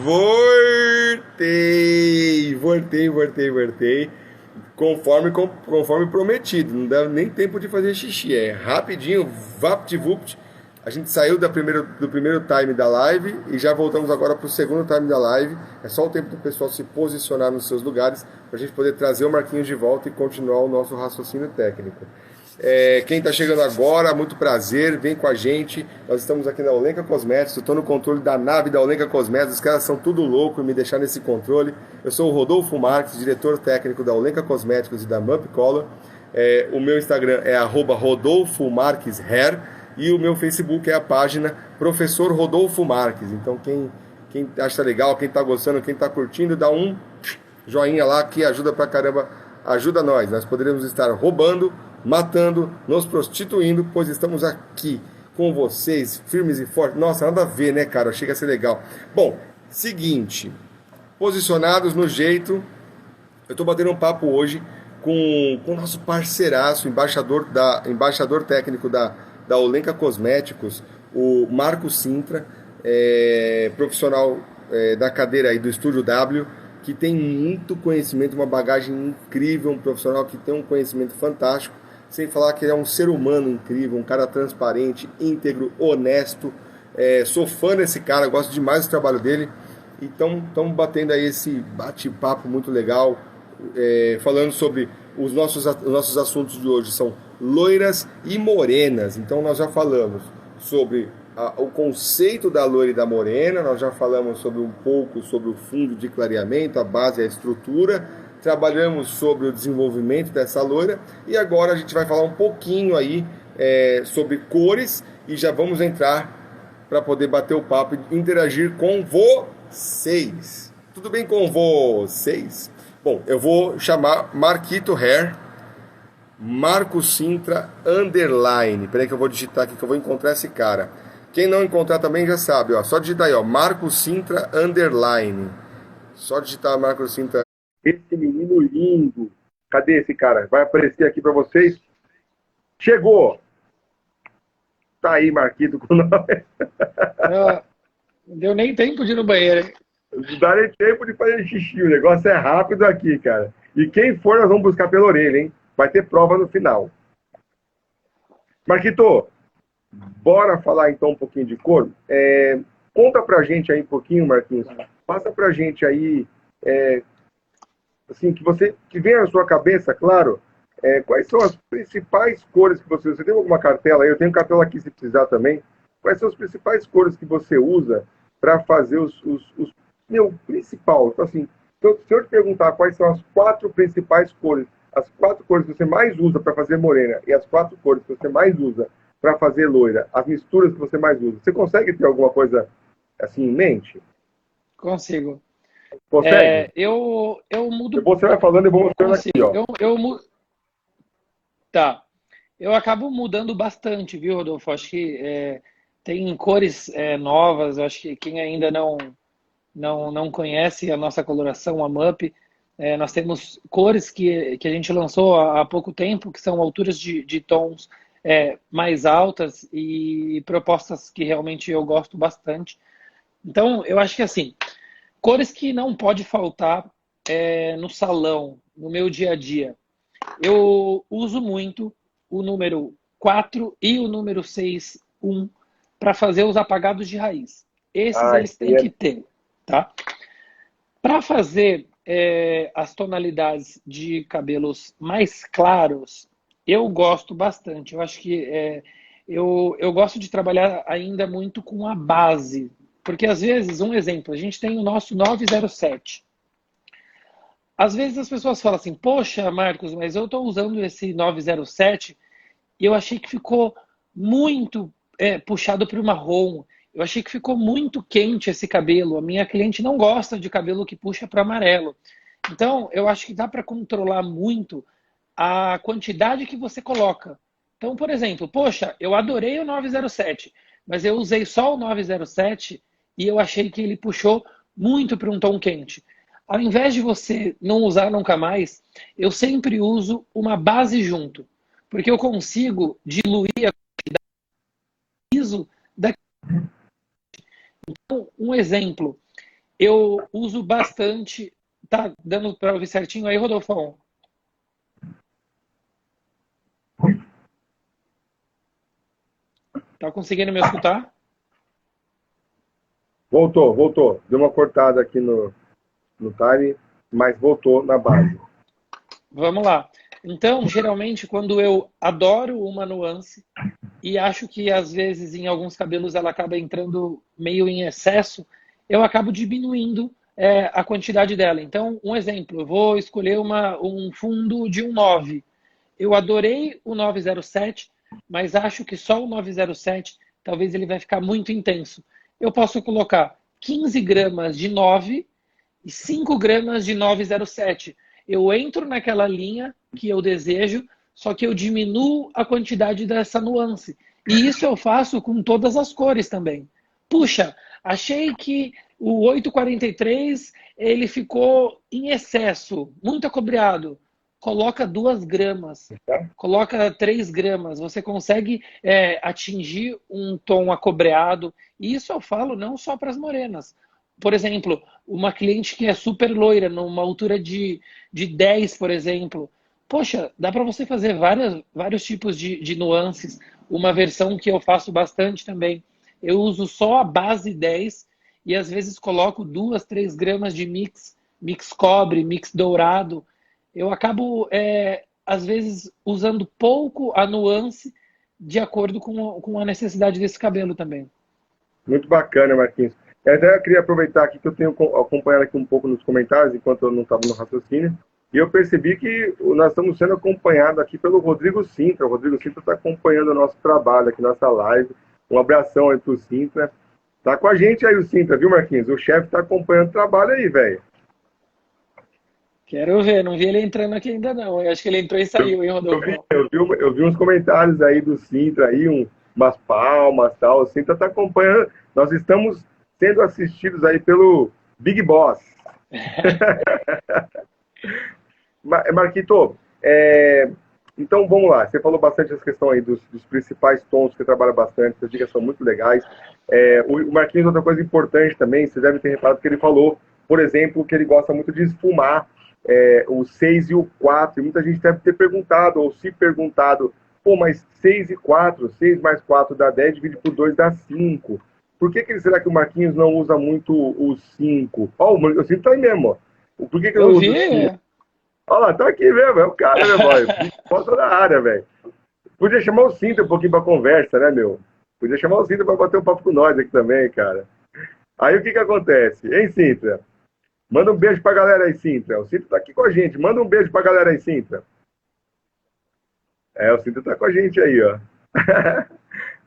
Voltei. Conforme prometido. Não dá nem tempo de fazer xixi. É rapidinho, vapt-vupt. A gente saiu do primeiro time da live e já voltamos agora para o segundo time da live. É só o tempo do pessoal se posicionar nos seus lugares para a gente poder trazer o Marquinhos de volta e continuar o nosso raciocínio técnico. Quem está chegando agora, muito prazer, vem com a gente. Nós estamos aqui na Olenka Cosméticos, eu estou no controle da nave da Olenka Cosméticos, os caras são tudo louco em me deixar nesse controle. Eu sou o Rodolfo Marques, diretor técnico da Olenka Cosméticos e da Mup Color. O meu Instagram é @RodolfoMarquesHair e o meu Facebook é a página Professor Rodolfo Marques. Então quem acha legal, quem está gostando, quem está curtindo, dá um joinha lá que ajuda pra caramba, ajuda nós. Nós poderíamos estar roubando, matando, nos prostituindo, pois estamos aqui com vocês, firmes e fortes. Nossa, nada a ver, né, cara? Chega a ser legal. Bom, seguinte, posicionados no jeito, eu tô batendo um papo hoje com o nosso parceiraço, embaixador técnico da Olenka Cosméticos, o Marco Sintra, profissional da cadeira aí do Estúdio W, que tem muito conhecimento, uma bagagem incrível, um profissional que tem um conhecimento fantástico, sem falar que ele é um ser humano incrível, um cara transparente, íntegro, honesto. Sou fã desse cara, gosto demais do trabalho dele. Então, estamos batendo aí esse bate-papo muito legal, falando sobre os nossos assuntos de hoje, são loiras e morenas. Então, nós já falamos sobre o conceito da loira e da morena, nós já falamos sobre um pouco sobre o fundo de clareamento, a base e a estrutura, trabalhamos sobre o desenvolvimento dessa loira e agora a gente vai falar um pouquinho aí sobre cores e já vamos entrar para poder bater o papo e interagir com vocês. Tudo bem com vocês? Bom, eu vou chamar Marquito Hair, Marco Sintra _ Peraí que eu vou digitar aqui que eu vou encontrar esse cara. Quem não encontrar também já sabe, ó. Só digitar aí, ó. Marco Sintra _ Só digitar Marco Sintra. Esse menino lindo. Cadê esse cara? Vai aparecer aqui pra vocês. Chegou! Tá aí, Marquito, com o nome. Não deu nem tempo de ir no banheiro, hein? Não dá nem tempo de fazer xixi. O negócio é rápido aqui, cara. E quem for, nós vamos buscar pela orelha, hein? Vai ter prova no final. Marquito, bora falar então um pouquinho de cor? Conta pra gente aí um pouquinho, Marquinhos. Passa pra gente aí, assim, que vem na sua cabeça, claro, quais são as principais cores que você tem alguma cartela aí? Eu tenho cartela aqui se precisar também. Quais são as principais cores que você usa para fazer meu principal? Então, assim, se eu te perguntar quais são as 4 principais cores, as 4 cores que você mais usa para fazer morena e as 4 cores que você mais usa para fazer loira, as misturas que você mais usa, você consegue ter alguma coisa assim em mente? Consigo. Consegue? Eu mudo. Depois você vai falando e eu vou mostrando aqui, Consigo. ó. Tá. Eu acabo mudando bastante, viu, Rodolfo? Acho que tem cores novas. Eu acho que quem ainda não conhece a nossa coloração, a MUP, nós temos cores que a gente lançou há pouco tempo, que são alturas de tons mais altas e propostas que realmente eu gosto bastante. Então, eu acho que assim, cores que não pode faltar no salão, no meu dia a dia. Eu uso muito o número 4 e o número 6 para fazer os apagados de raiz. Esses eles têm que ter, tá? Para fazer as tonalidades de cabelos mais claros, eu gosto bastante. Eu acho que eu gosto de trabalhar ainda muito com a base. Porque, às vezes, um exemplo, a gente tem o nosso 907. Às vezes as pessoas falam assim, poxa, Marcos, mas eu estou usando esse 907 e eu achei que ficou muito puxado para o marrom. Eu achei que ficou muito quente esse cabelo. A minha cliente não gosta de cabelo que puxa para amarelo. Então, eu acho que dá para controlar muito a quantidade que você coloca. Então, por exemplo, poxa, eu adorei o 907, mas eu usei só o 907 e eu achei que ele puxou muito para um tom quente. Ao invés de você não usar nunca mais, eu sempre uso uma base junto, porque eu consigo diluir a piso da... Então, um exemplo, eu uso bastante. Tá dando para ouvir certinho aí, Rodolfo? Tá conseguindo me escutar? Voltou. Deu uma cortada aqui no time, mas voltou na base. Vamos lá. Então, geralmente, quando eu adoro uma nuance e acho que às vezes em alguns cabelos ela acaba entrando meio em excesso, eu acabo diminuindo a quantidade dela. Então, um exemplo, eu vou escolher um fundo de um 9. Eu adorei o 907, mas acho que só o 907 talvez ele vai ficar muito intenso. Eu posso colocar 15 gramas de 9 e 5 gramas de 907. Eu entro naquela linha que eu desejo, só que eu diminuo a quantidade dessa nuance. E isso eu faço com todas as cores também. Puxa, achei que o 843 ele ficou em excesso, muito acobreado. Coloca 2 gramas, coloca 3 gramas. Você consegue atingir um tom acobreado. E isso eu falo não só para as morenas. Por exemplo, uma cliente que é super loira, numa altura de 10, por exemplo. Poxa, dá para você fazer vários tipos de nuances. Uma versão que eu faço bastante também. Eu uso só a base 10 e às vezes coloco 2, 3 gramas de mix cobre, mix dourado. Eu acabo, às vezes, usando pouco a nuance de acordo com a necessidade desse cabelo também. Muito bacana, Marquinhos. Eu até queria aproveitar aqui que eu tenho acompanhado aqui um pouco nos comentários, enquanto eu não estava no raciocínio, e eu percebi que nós estamos sendo acompanhados aqui pelo Rodrigo Sintra. O Rodrigo Sintra está acompanhando o nosso trabalho aqui, nossa live. Um abração aí pro Sintra. Tá com a gente aí o Sintra, viu, Marquinhos? O chefe está acompanhando o trabalho aí, velho. Quero ver, não vi ele entrando aqui ainda não. Eu acho que ele entrou e saiu, hein, Rodolfo? Eu vi uns comentários aí do Sintra aí, umas palmas tal. O Sintra está acompanhando. Nós estamos sendo assistidos aí pelo Big Boss. Marquito, então vamos lá. Você falou bastante essa questão aí dos principais tons que você trabalha bastante, as dicas são muito legais. O Marquinhos, outra coisa importante também, você deve ter reparado que ele falou, por exemplo, que ele gosta muito de esfumar o 6 e o 4. E muita gente deve ter perguntado, ou se perguntado, pô, mas 6 e 4, 6 mais 4 dá 10, divide por 2 dá 5. Por que será que o Marquinhos não usa muito o 5? Ó, o 5 tá aí mesmo, ó. Por que ele Eu não usa vi. o 5? Olha lá, tá aqui mesmo, é o cara, meu boy. Foto da área, velho. Podia chamar o Cinta um pouquinho pra conversa, né, meu? Podia chamar o Cinta pra bater um papo com nós aqui também, cara. Aí o que acontece? Hein, Cinta? Manda um beijo pra galera aí, Cinta. O Cinta tá aqui com a gente. Manda um beijo pra galera aí, Cinta. O Cinta tá com a gente aí, ó.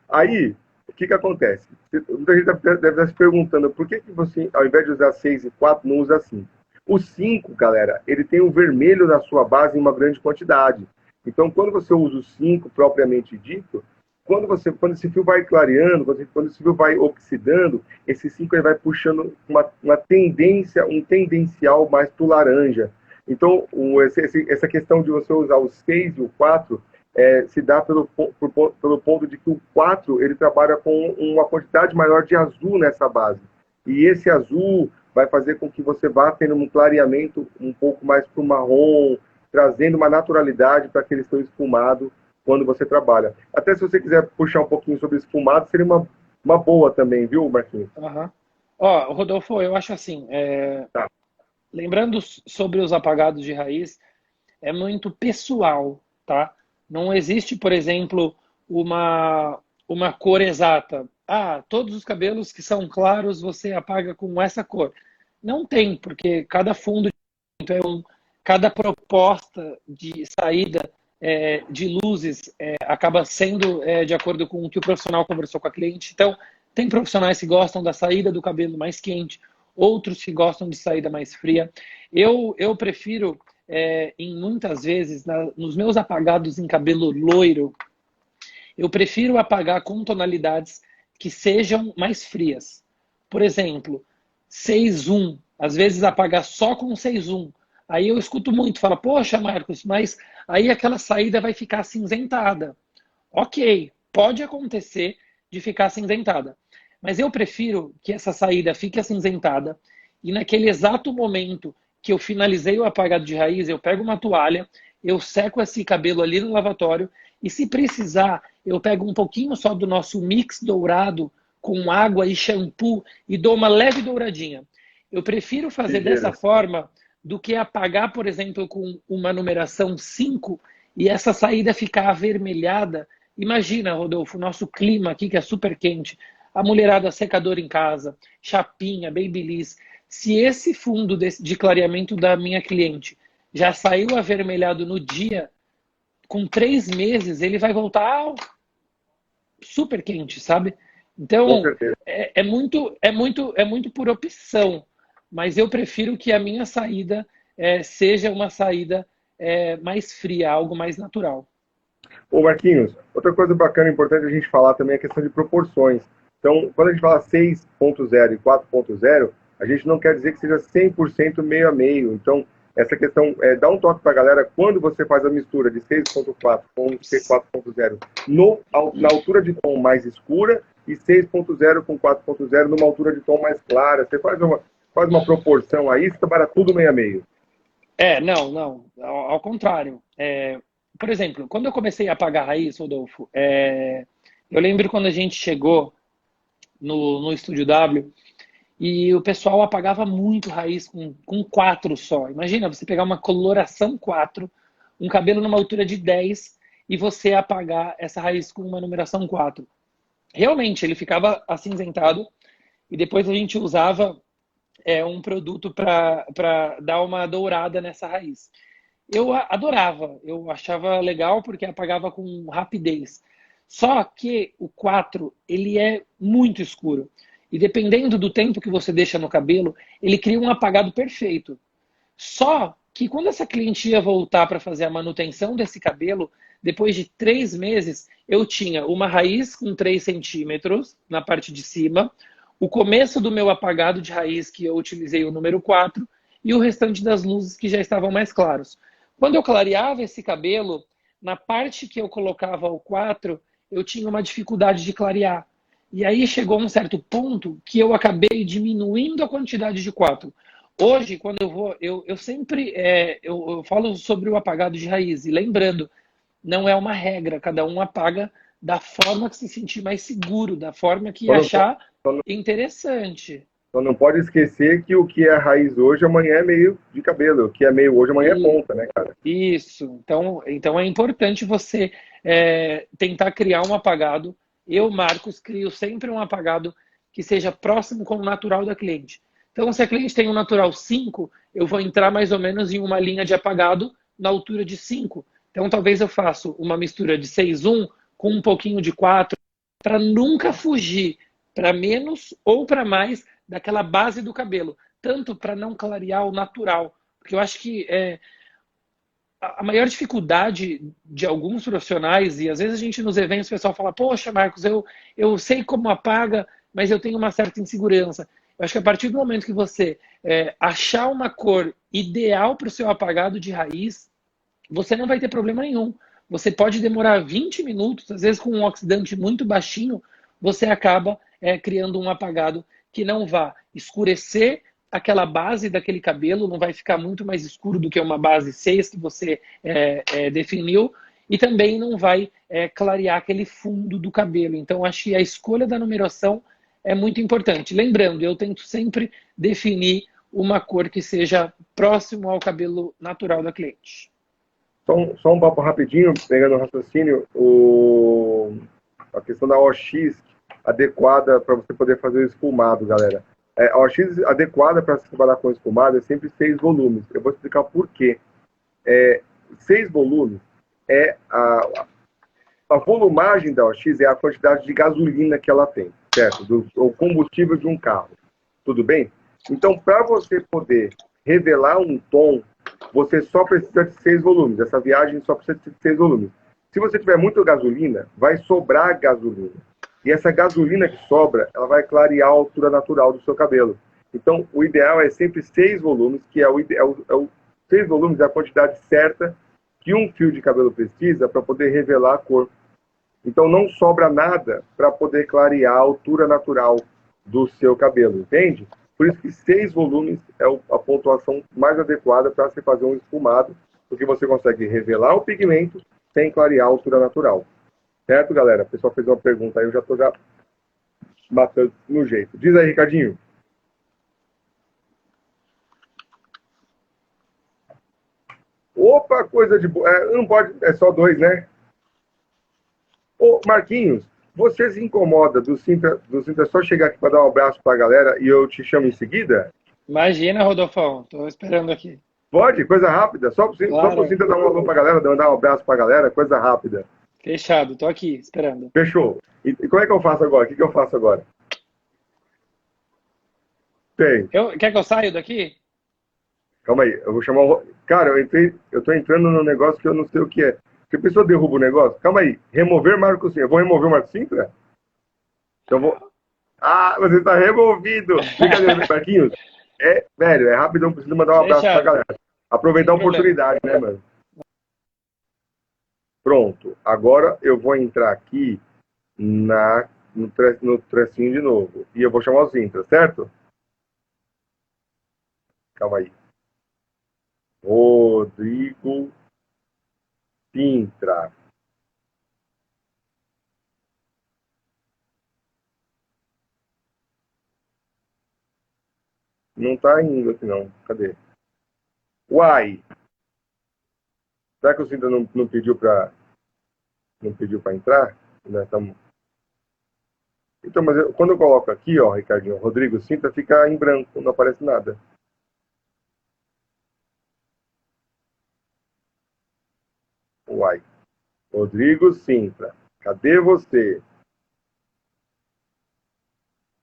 Aí, o que acontece? Muita gente deve estar se perguntando por que você, ao invés de usar 6 e 4, não usa 5. O 5, galera, ele tem o vermelho na sua base em uma grande quantidade. Então, quando você usa o 5 propriamente dito, quando esse fio vai clareando, quando esse fio vai oxidando, esse 5 ele vai puxando uma tendência, um tendencial mais pro laranja. Então, essa questão de você usar o 6 e o 4 se dá pelo ponto de que o 4 ele trabalha com uma quantidade maior de azul nessa base. E esse azul vai fazer com que você vá tendo um clareamento um pouco mais para o marrom, trazendo uma naturalidade para aquele seu esfumado quando você trabalha. Até se você quiser puxar um pouquinho sobre esfumado, seria uma boa também, viu, Marquinhos? Uhum. Ó, Rodolfo, eu acho assim, Tá. lembrando sobre os apagados de raiz, é muito pessoal, tá? Não existe, por exemplo, uma cor exata. Ah, todos os cabelos que são claros você apaga com essa cor. Não tem, porque cada fundo cada proposta de saída de luzes acaba sendo de acordo com o que o profissional conversou com a cliente. Então, tem profissionais que gostam da saída do cabelo mais quente, outros que gostam de saída mais fria. Eu prefiro, em muitas vezes, nos meus apagados em cabelo loiro, eu prefiro apagar com tonalidades que sejam mais frias. Por exemplo, 6-1. Às vezes apagar só com 6-1. Aí eu escuto muito, fala, poxa, Marcos, mas aí aquela saída vai ficar acinzentada. Ok, pode acontecer de ficar acinzentada. Mas eu prefiro que essa saída fique acinzentada e naquele exato momento que eu finalizei o apagado de raiz, eu pego uma toalha, eu seco esse cabelo ali no lavatório, e se precisar, eu pego um pouquinho só do nosso mix dourado com água e shampoo e dou uma leve douradinha. Eu prefiro fazer dessa forma do que apagar, por exemplo, com uma numeração 5 e essa saída ficar avermelhada. Imagina, Rodolfo, o nosso clima aqui que é super quente, a mulherada secador em casa, chapinha, babyliss. Se esse fundo de clareamento da minha cliente já saiu avermelhado no dia, com 3 meses ele vai voltar super quente, sabe? Então, é muito por opção, mas eu prefiro que a minha saída seja uma saída mais fria, algo mais natural. Ô Marquinhos, outra coisa bacana e importante a gente falar também é a questão de proporções. Então, quando a gente fala 6.0 e 4.0, a gente não quer dizer que seja 100% meio a meio. Então, essa questão, dá um toque para a galera, quando você faz a mistura de 6.4 com 4.0 na altura de tom mais escura e 6.0 com 4.0 numa altura de tom mais clara. Você faz uma proporção aí, você trabalha tudo meio a meio. Não. Ao contrário. Por exemplo, quando eu comecei a apagar raiz, Rodolfo, eu lembro quando a gente chegou no Estúdio W e o pessoal apagava muito raiz com 4 só. Imagina você pegar uma coloração 4, um cabelo numa altura de 10 e você apagar essa raiz com uma numeração 4. Realmente, ele ficava acinzentado e depois a gente usava um produto para dar uma dourada nessa raiz. Eu adorava, eu achava legal porque apagava com rapidez. Só que o 4, ele é muito escuro. E dependendo do tempo que você deixa no cabelo, ele cria um apagado perfeito. Só que quando essa cliente ia voltar para fazer a manutenção desse cabelo, depois de 3 meses, eu tinha uma raiz com 3 centímetros na parte de cima, o começo do meu apagado de raiz, que eu utilizei o número 4, e o restante das luzes que já estavam mais claros. Quando eu clareava esse cabelo, na parte que eu colocava o 4, eu tinha uma dificuldade de clarear. E aí chegou um certo ponto que eu acabei diminuindo a quantidade de 4. Hoje, quando eu vou, eu sempre eu falo sobre o apagado de raiz. E lembrando, não é uma regra, cada um apaga da forma que se sentir mais seguro, da forma que achar interessante. Então não pode esquecer que o que é raiz hoje, amanhã é meio de cabelo. O que é meio hoje, amanhã é ponta, né, cara? Isso. Então é importante você tentar criar um apagado. Eu, Marcos, crio sempre um apagado que seja próximo com o natural da cliente. Então, se a cliente tem um natural 5, eu vou entrar mais ou menos em uma linha de apagado na altura de 5. Então, talvez eu faça uma mistura de 6,1 com um pouquinho de 4, para nunca fugir para menos ou para mais daquela base do cabelo. Tanto para não clarear o natural. Porque eu acho que a maior dificuldade de alguns profissionais, e às vezes a gente nos eventos o pessoal fala, poxa, Marcos, eu sei como apaga, mas eu tenho uma certa insegurança. Eu acho que a partir do momento que você achar uma cor ideal para o seu apagado de raiz, você não vai ter problema nenhum. Você pode demorar 20 minutos, às vezes com um oxidante muito baixinho, você acaba criando um apagado que não vá escurecer aquela base daquele cabelo, não vai ficar muito mais escuro do que uma base 6 que você definiu, e também não vai clarear aquele fundo do cabelo. Então, acho que a escolha da numeração é muito importante. Lembrando, eu tento sempre definir uma cor que seja próximo ao cabelo natural da cliente. Só um papo rapidinho, pegando o raciocínio, a questão da OX adequada para você poder fazer o esfumado, galera. A OX adequada para se trabalhar com esfumado é sempre 6 volumes. Eu vou explicar por quê. 6 volumes a volumagem da OX é a quantidade de gasolina que ela tem, certo? O combustível de um carro. Tudo bem? Então, para você poder revelar um tom, você só precisa de 6 volumes. Essa viagem só precisa de 6 volumes. Se você tiver muita gasolina, vai sobrar gasolina. E essa gasolina que sobra, ela vai clarear a altura natural do seu cabelo. Então, o ideal é sempre 6 volumes, que 6 volumes é a quantidade certa que um fio de cabelo precisa para poder revelar a cor. Então, não sobra nada para poder clarear a altura natural do seu cabelo, entende? Por isso que 6 volumes é a pontuação mais adequada para se fazer um esfumado, porque você consegue revelar o pigmento sem clarear a altura natural. Certo, galera? O pessoal fez uma pergunta aí, eu já estou já matando no jeito. Diz aí, Ricardinho. Opa, coisa de boa. Não pode, é só 2, né? Ô, Marquinhos, você se incomoda do Sintra só chegar aqui para dar um abraço para a galera e eu te chamo em seguida? Imagina, Rodolfão, tô esperando aqui. Pode? Coisa rápida. Só pro Claro, Sintra dar um alô para a galera, dar um abraço para a galera, coisa rápida. fechado, tô aqui esperando. Fechou. E como é que eu faço agora? O que eu faço agora? Tem. Quer que eu saia daqui? Calma aí, eu vou chamar o. Cara, eu tô entrando num negócio que eu não sei o que é. Se a pessoa derruba o negócio, calma aí. Remover Marco Sintra. Eu vou remover o Marco Sintra? Então eu vou. Ah, você está removido! Brincadeira, Marquinhos. Velho, é rapidão, preciso mandar um abraço pra Fechado, galera. Aproveitar sem a problema. oportunidade, né, mano? Pronto. Agora eu vou entrar aqui no trecinho de novo. E eu vou chamar o Sintra, certo? Calma aí. Rodrigo Sintra. Não tá indo aqui, não. Cadê? Uai! Será que o Sintra não pediu pra entrar? Nós tamo... Então, mas quando eu coloco aqui, ó, Ricardinho, Rodrigo Sintra, fica em branco, não aparece nada. Uai. Rodrigo Sintra, cadê você?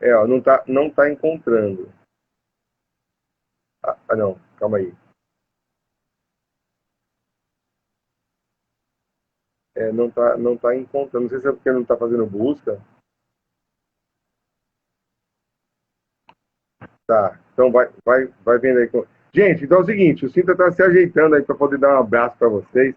Ó, não tá encontrando. Não, calma aí. Não tá encontrando. Não sei se é porque não tá fazendo busca. Tá, então vai vendo aí. Gente, então é o seguinte, o Sintra tá se ajeitando aí para poder dar um abraço para vocês.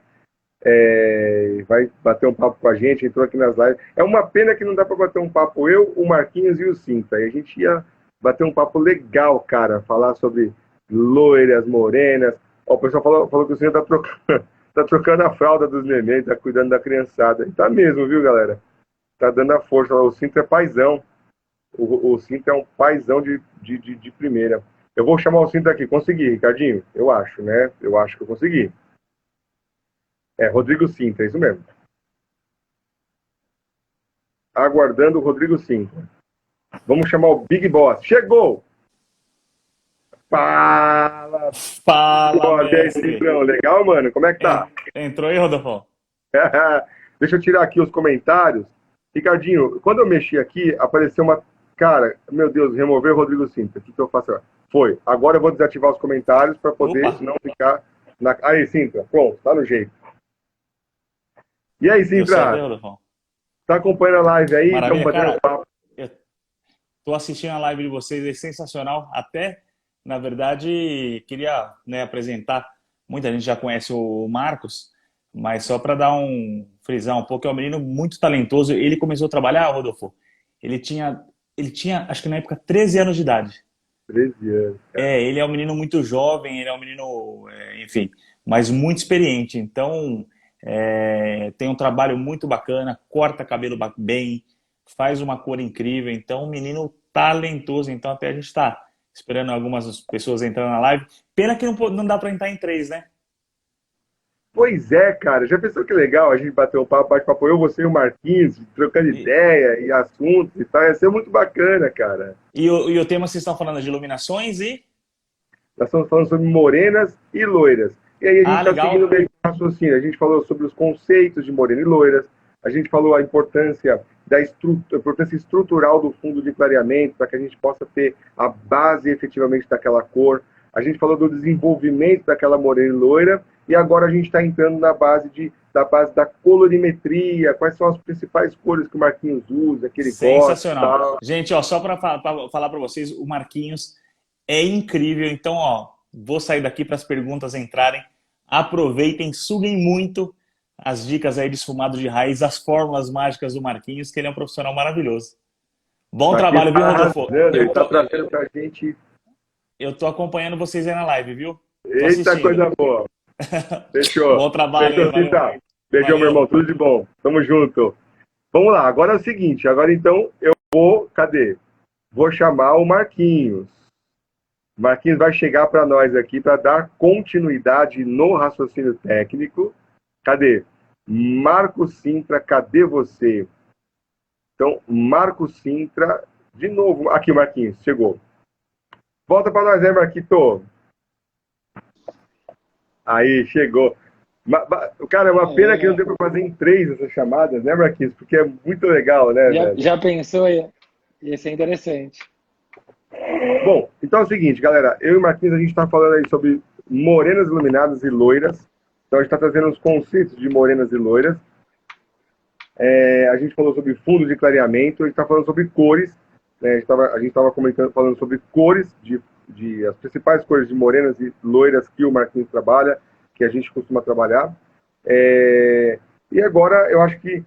Vai bater um papo com a gente, entrou aqui nas lives. É uma pena que não dá para bater um papo eu, o Marquinhos e o Sintra. E a gente ia bater um papo legal, cara, falar sobre loiras, morenas. Ó, o pessoal falou que o Sintra tá trocando a fralda dos neném, tá cuidando da criançada. E tá mesmo, viu, galera? Tá dando a força. O Sintra é paizão. O Sintra é um paizão de primeira. Eu vou chamar o Sintra aqui. Consegui, Ricardinho. Eu acho, né? Eu acho que eu consegui. Rodrigo Sintra, é isso mesmo. Aguardando o Rodrigo Sintra. Vamos chamar o Big Boss. Chegou! Fala! Fala, Boa, e aí, mestre. Cintrão? Legal, mano? Como é que tá? Entrou aí, Rodolfo? Deixa eu tirar aqui os comentários. Ricardinho, quando eu mexi aqui, apareceu uma. Cara, meu Deus, remover o Rodrigo Sintra. O que eu faço agora? Foi. Agora eu vou desativar os comentários para poder Opa, não ficar na. Aí, Sintra, pronto, tá no jeito. E aí, deu certo aí, Sintra? Rodolfo? Tá acompanhando a live aí? Estamos Maravilha, batendo cara. papo. Eu tô assistindo a live de vocês, é sensacional. Até, na verdade, queria, né, apresentar. Muita gente já conhece o Marcos, mas só para frisar um pouco, é um menino muito talentoso. Ele começou a trabalhar, Rodolfo. Ele tinha, ele tinha, acho que na época, 13 anos de idade. 13 anos, cara. Ele é um menino muito jovem, ele é um menino, enfim, mas muito experiente. Então, tem um trabalho muito bacana, corta cabelo bem, faz uma cor incrível. Então, um menino talentoso. Então, até a gente está esperando algumas pessoas entrando na live. Pena que não dá para entrar em três, né? Pois é, cara. Já pensou que legal a gente bater um papo, bate-papo, eu, você e o Marquinhos, trocando E, ideia e assuntos e tal. Ia ser muito bacana, cara. e o tema vocês estão falando de iluminações e... Nós estamos falando sobre morenas e loiras. E aí a gente Ah, está seguindo legal. meio que o raciocínio. A gente falou sobre os conceitos de morena e loiras. A gente falou a importância a importância estrutural do fundo de clareamento para que a gente possa ter a base efetivamente daquela cor. A gente falou do desenvolvimento daquela morena e loira. E agora a gente está entrando da colorimetria, quais são as principais cores que o Marquinhos usa, que ele gosta e Sensacional. tal. Gente, ó, só para falar para vocês, o Marquinhos é incrível. Então, ó, vou sair daqui para as perguntas entrarem. Aproveitem, suguem muito as dicas aí de esfumado de raiz, as fórmulas mágicas do Marquinhos, que ele é um profissional maravilhoso. Bom Marquinhos trabalho, tá viu, Rodolfo? arrasando, ele tá trazendo pra gente. Eu tô acompanhando vocês aí na live, viu? Tô Eita, assistindo. coisa boa. Fechou. Bom trabalho aí, Fechou, valeu. Cinta. Beijão, meu irmão. Valeu. Tudo de bom. Tamo junto. Vamos lá. Agora é o seguinte. Agora, então, eu vou... Cadê? Vou chamar o Marquinhos. O Marquinhos vai chegar para nós aqui para dar continuidade no raciocínio técnico. Cadê? Marco Sintra, cadê você? Então, Marco Sintra, de novo. Aqui, Marquinhos, chegou. Volta para nós, né, Marquito? Aí, chegou. Cara, é uma pena que não deu para fazer em 3 essas chamadas, né, Marquinhos? Porque é muito legal, né, velho? Já pensou? Ia ser interessante. Bom, então é o seguinte, galera. Eu e o Marquinhos, a gente está falando aí sobre morenas iluminadas e loiras. Então, a gente está trazendo os conceitos de morenas e loiras. A gente falou sobre fundo de clareamento. A gente está falando sobre cores. Né? A gente estava falando sobre cores, as principais cores de morenas e loiras que o Marquinhos trabalha, que a gente costuma trabalhar. E agora, eu acho que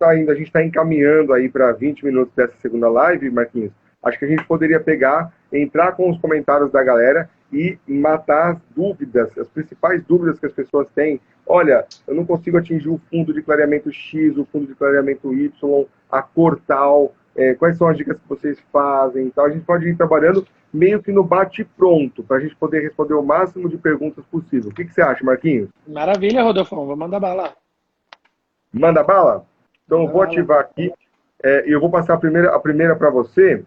a gente está encaminhando aí para 20 minutos dessa segunda live, Marquinhos. Acho que a gente poderia entrar com os comentários da galera e matar as dúvidas, as principais dúvidas que as pessoas têm. Olha, eu não consigo atingir o fundo de clareamento X, o fundo de clareamento Y, a cor tal, quais são as dicas que vocês fazem e tal. A gente pode ir trabalhando meio que no bate-pronto, para a gente poder responder o máximo de perguntas possível. O que você acha, Marquinhos? Maravilha, Rodolfo. Vou mandar bala. Manda bala? Então Manda eu vou bala. ativar aqui e eu vou passar a primeira para você,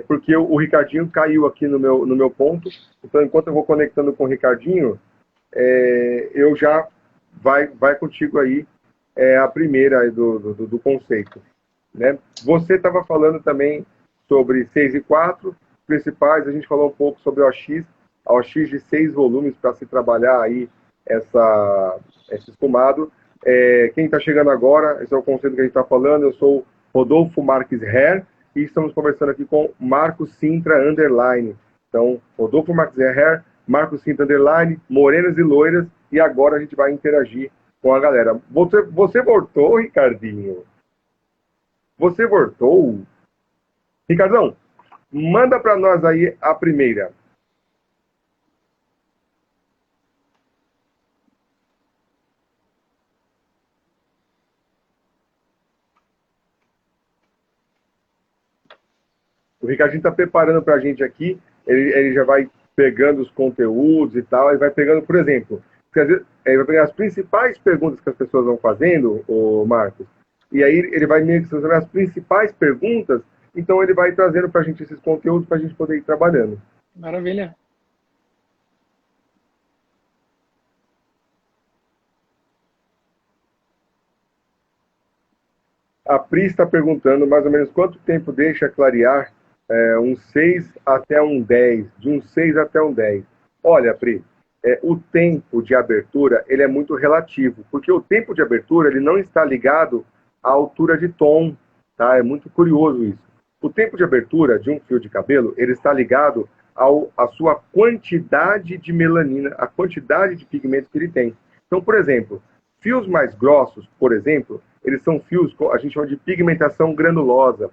porque o Ricardinho caiu aqui no meu ponto. Então, enquanto eu vou conectando com o Ricardinho, eu já vai contigo aí a primeira do conceito. Né? Você estava falando também sobre 6 e 4 principais, a gente falou um pouco sobre a OX de 6 volumes para se trabalhar aí esse esfumado. Quem está chegando agora, esse é o conceito que a gente está falando, eu sou Rodolfo Marques Herr, e estamos conversando aqui com Marco Sintra Underline. Então, Rodolfo Marques Herr, Marco Sintra Underline, morenas e loiras, e agora a gente vai interagir com a galera. Você voltou, Ricardinho? Você voltou? Ricardão, manda para nós aí a primeira. O Ricardinho está preparando para a gente aqui, ele já vai pegando os conteúdos e tal, ele vai pegando, por exemplo, ele vai pegar as principais perguntas que as pessoas vão fazendo, o Marcos, e aí ele vai meio que selecionar as principais perguntas, então ele vai trazendo para a gente esses conteúdos para a gente poder ir trabalhando. Maravilha. A Pri está perguntando mais ou menos quanto tempo deixa clarear um 6 até um 10, de um 6 até um 10. Olha, Pri, o tempo de abertura ele é muito relativo, porque o tempo de abertura ele não está ligado à altura de tom, tá? É muito curioso isso. O tempo de abertura de um fio de cabelo ele está ligado à sua quantidade de melanina, a quantidade de pigmentos que ele tem. Então, por exemplo, fios mais grossos, por exemplo, eles são fios, a gente chama de pigmentação granulosa.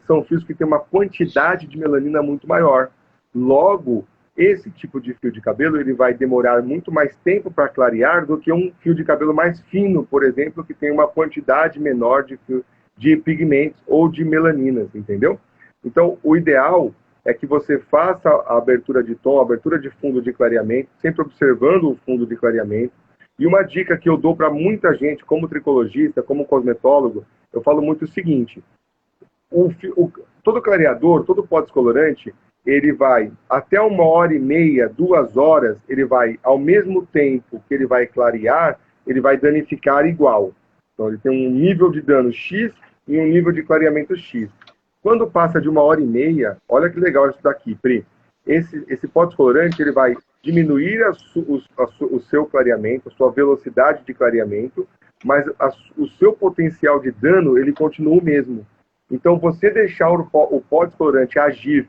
São fios que têm uma quantidade de melanina muito maior. Logo, esse tipo de fio de cabelo ele vai demorar muito mais tempo para clarear do que um fio de cabelo mais fino, por exemplo, que tem uma quantidade menor de pigmentos ou de melaninas, entendeu? Então, o ideal é que você faça a abertura de tom, a abertura de fundo de clareamento, sempre observando o fundo de clareamento. E uma dica que eu dou para muita gente, como tricologista, como cosmetólogo, eu falo muito o seguinte: todo clareador, todo pó descolorante, ele vai até 1h30, 2 horas, ele vai, ao mesmo tempo que ele vai clarear, ele vai danificar igual. Então, ele tem um nível de dano X e um nível de clareamento X. Quando passa de 1h30, olha que legal isso daqui, Pri. Esse pó descolorante, ele vai diminuir o seu clareamento, a sua velocidade de clareamento, mas o seu potencial de dano, ele continua o mesmo. Então, você deixar o pó descolorante agir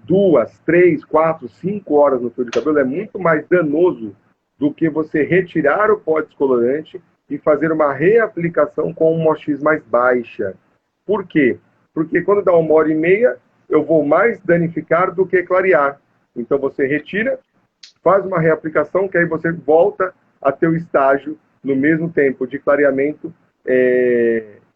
2, 3, 4, 5 horas no fio de cabelo é muito mais danoso do que você retirar o pó descolorante e fazer uma reaplicação com uma OX mais baixa. Por quê? Porque quando dá 1h30, eu vou mais danificar do que clarear. Então você retira, faz uma reaplicação, que aí você volta a ter o estágio no mesmo tempo de clareamento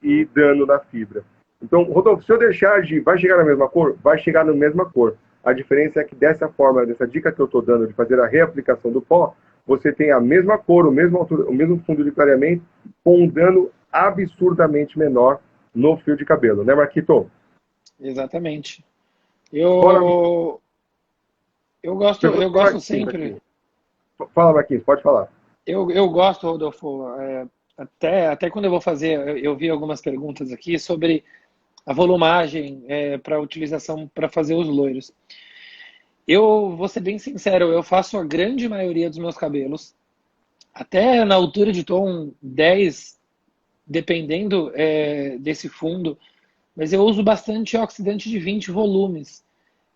e dano na fibra. Então, Rodolfo, se eu deixar agir, vai chegar na mesma cor? Vai chegar na mesma cor. A diferença é que dessa forma, dessa dica que eu estou dando de fazer a reaplicação do pó, você tem a mesma cor, o mesmo altura, o mesmo fundo de clareamento, com um dano absurdamente menor no fio de cabelo, né, Marquito? Exatamente. Fora... Eu gosto sempre. Fala, Marquinhos, pode falar. Eu gosto, Rodolfo, até quando eu vou fazer, eu vi algumas perguntas aqui sobre a volumagem para utilização para fazer os loiros. Eu vou ser bem sincero, eu faço a grande maioria dos meus cabelos, até na altura de tom 10, dependendo desse fundo, mas eu uso bastante oxidante de 20 volumes.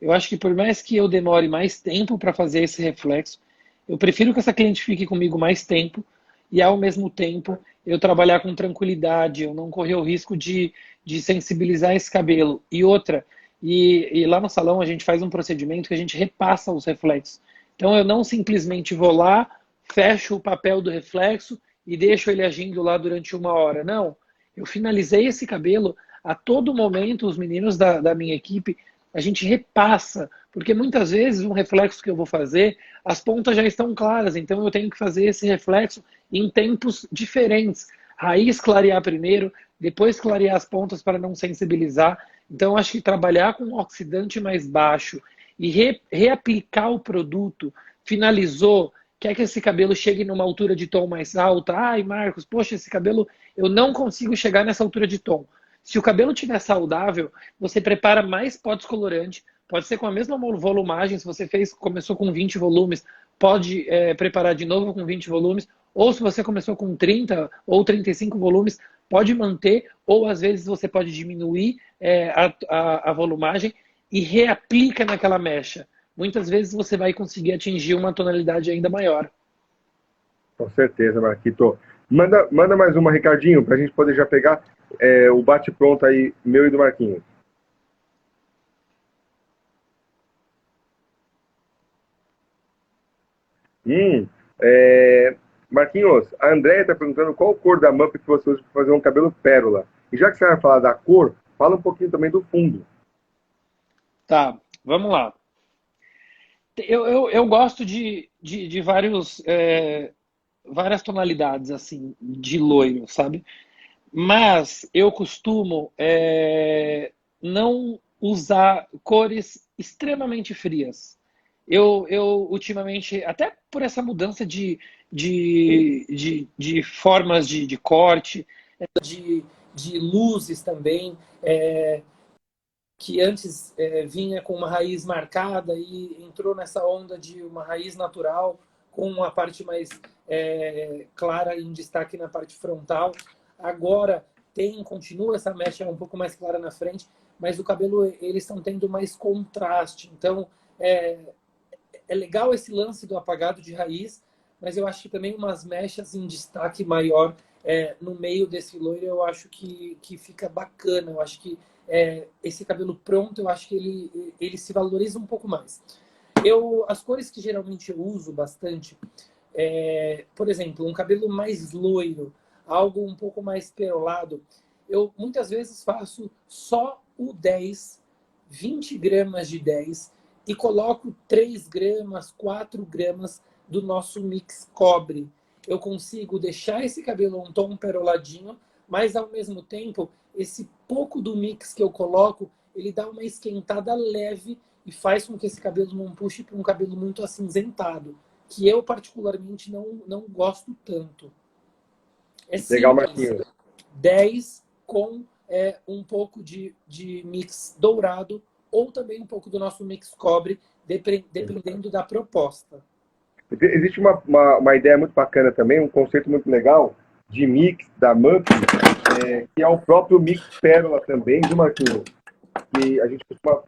Eu acho que por mais que eu demore mais tempo para fazer esse reflexo, eu prefiro que essa cliente fique comigo mais tempo e, ao mesmo tempo, eu trabalhar com tranquilidade, eu não correr o risco de sensibilizar esse cabelo. E outra, e lá no salão a gente faz um procedimento que a gente repassa os reflexos. Então eu não simplesmente vou lá, fecho o papel do reflexo e deixo ele agindo lá durante 1 hora. Não, eu finalizei esse cabelo, a todo momento os meninos da minha equipe, a gente repassa, porque muitas vezes um reflexo que eu vou fazer, as pontas já estão claras, então eu tenho que fazer esse reflexo em tempos diferentes. Raiz clarear primeiro, depois clarear as pontas para não sensibilizar. Então eu acho que trabalhar com um oxidante mais baixo e reaplicar o produto, finalizou, quer que esse cabelo chegue numa altura de tom mais alta. Ai, Marcos, poxa, esse cabelo eu não consigo chegar nessa altura de tom. Se o cabelo estiver saudável, você prepara mais pó descolorante. Pode ser com a mesma volumagem. Se você começou com 20 volumes, pode preparar de novo com 20 volumes. Ou se você começou com 30 ou 35 volumes, pode manter. Ou às vezes você pode diminuir a volumagem e reaplica naquela mecha. Muitas vezes você vai conseguir atingir uma tonalidade ainda maior. Com certeza, Marquito. Manda mais uma, Ricardinho, para a gente poder já pegar o bate-pronto aí, meu e do Marquinhos. Marquinhos, a Andréia está perguntando qual a cor da MUP que você usa para fazer um cabelo pérola. E já que você vai falar da cor, fala um pouquinho também do fundo. Tá, vamos lá. Eu gosto de várias tonalidades assim de loiro, sabe? Mas eu costumo não usar cores extremamente frias. Eu ultimamente, até por essa mudança de formas de corte, de luzes também, que antes vinha com uma raiz marcada e entrou nessa onda de uma raiz natural, com uma parte mais clara em destaque na parte frontal. Agora continua essa mecha um pouco mais clara na frente, mas o cabelo eles estão tendo mais contraste. Então é legal esse lance do apagado de raiz, mas eu acho que também umas mechas em destaque maior no meio desse loiro, eu acho que fica bacana. Eu acho que esse cabelo pronto, eu acho que ele se valoriza um pouco mais. As cores que geralmente eu uso bastante, por exemplo, um cabelo mais loiro, algo um pouco mais perolado, eu muitas vezes faço só o 10, 20 gramas de 10 e coloco 3 gramas, 4 gramas do nosso mix cobre. Eu consigo deixar esse cabelo um tom peroladinho, mas ao mesmo tempo, esse pouco do mix que eu coloco, ele dá uma esquentada leve e faz com que esse cabelo não puxe para um cabelo muito acinzentado, que eu particularmente não gosto tanto. É simples. Legal, Marquinhos. 10 com um pouco de mix dourado ou também um pouco do nosso mix cobre, dependendo da proposta. Existe uma ideia muito bacana também, um conceito muito legal de mix da MUP, que é o próprio mix pérola também, viu, Marquinhos? Que a gente costuma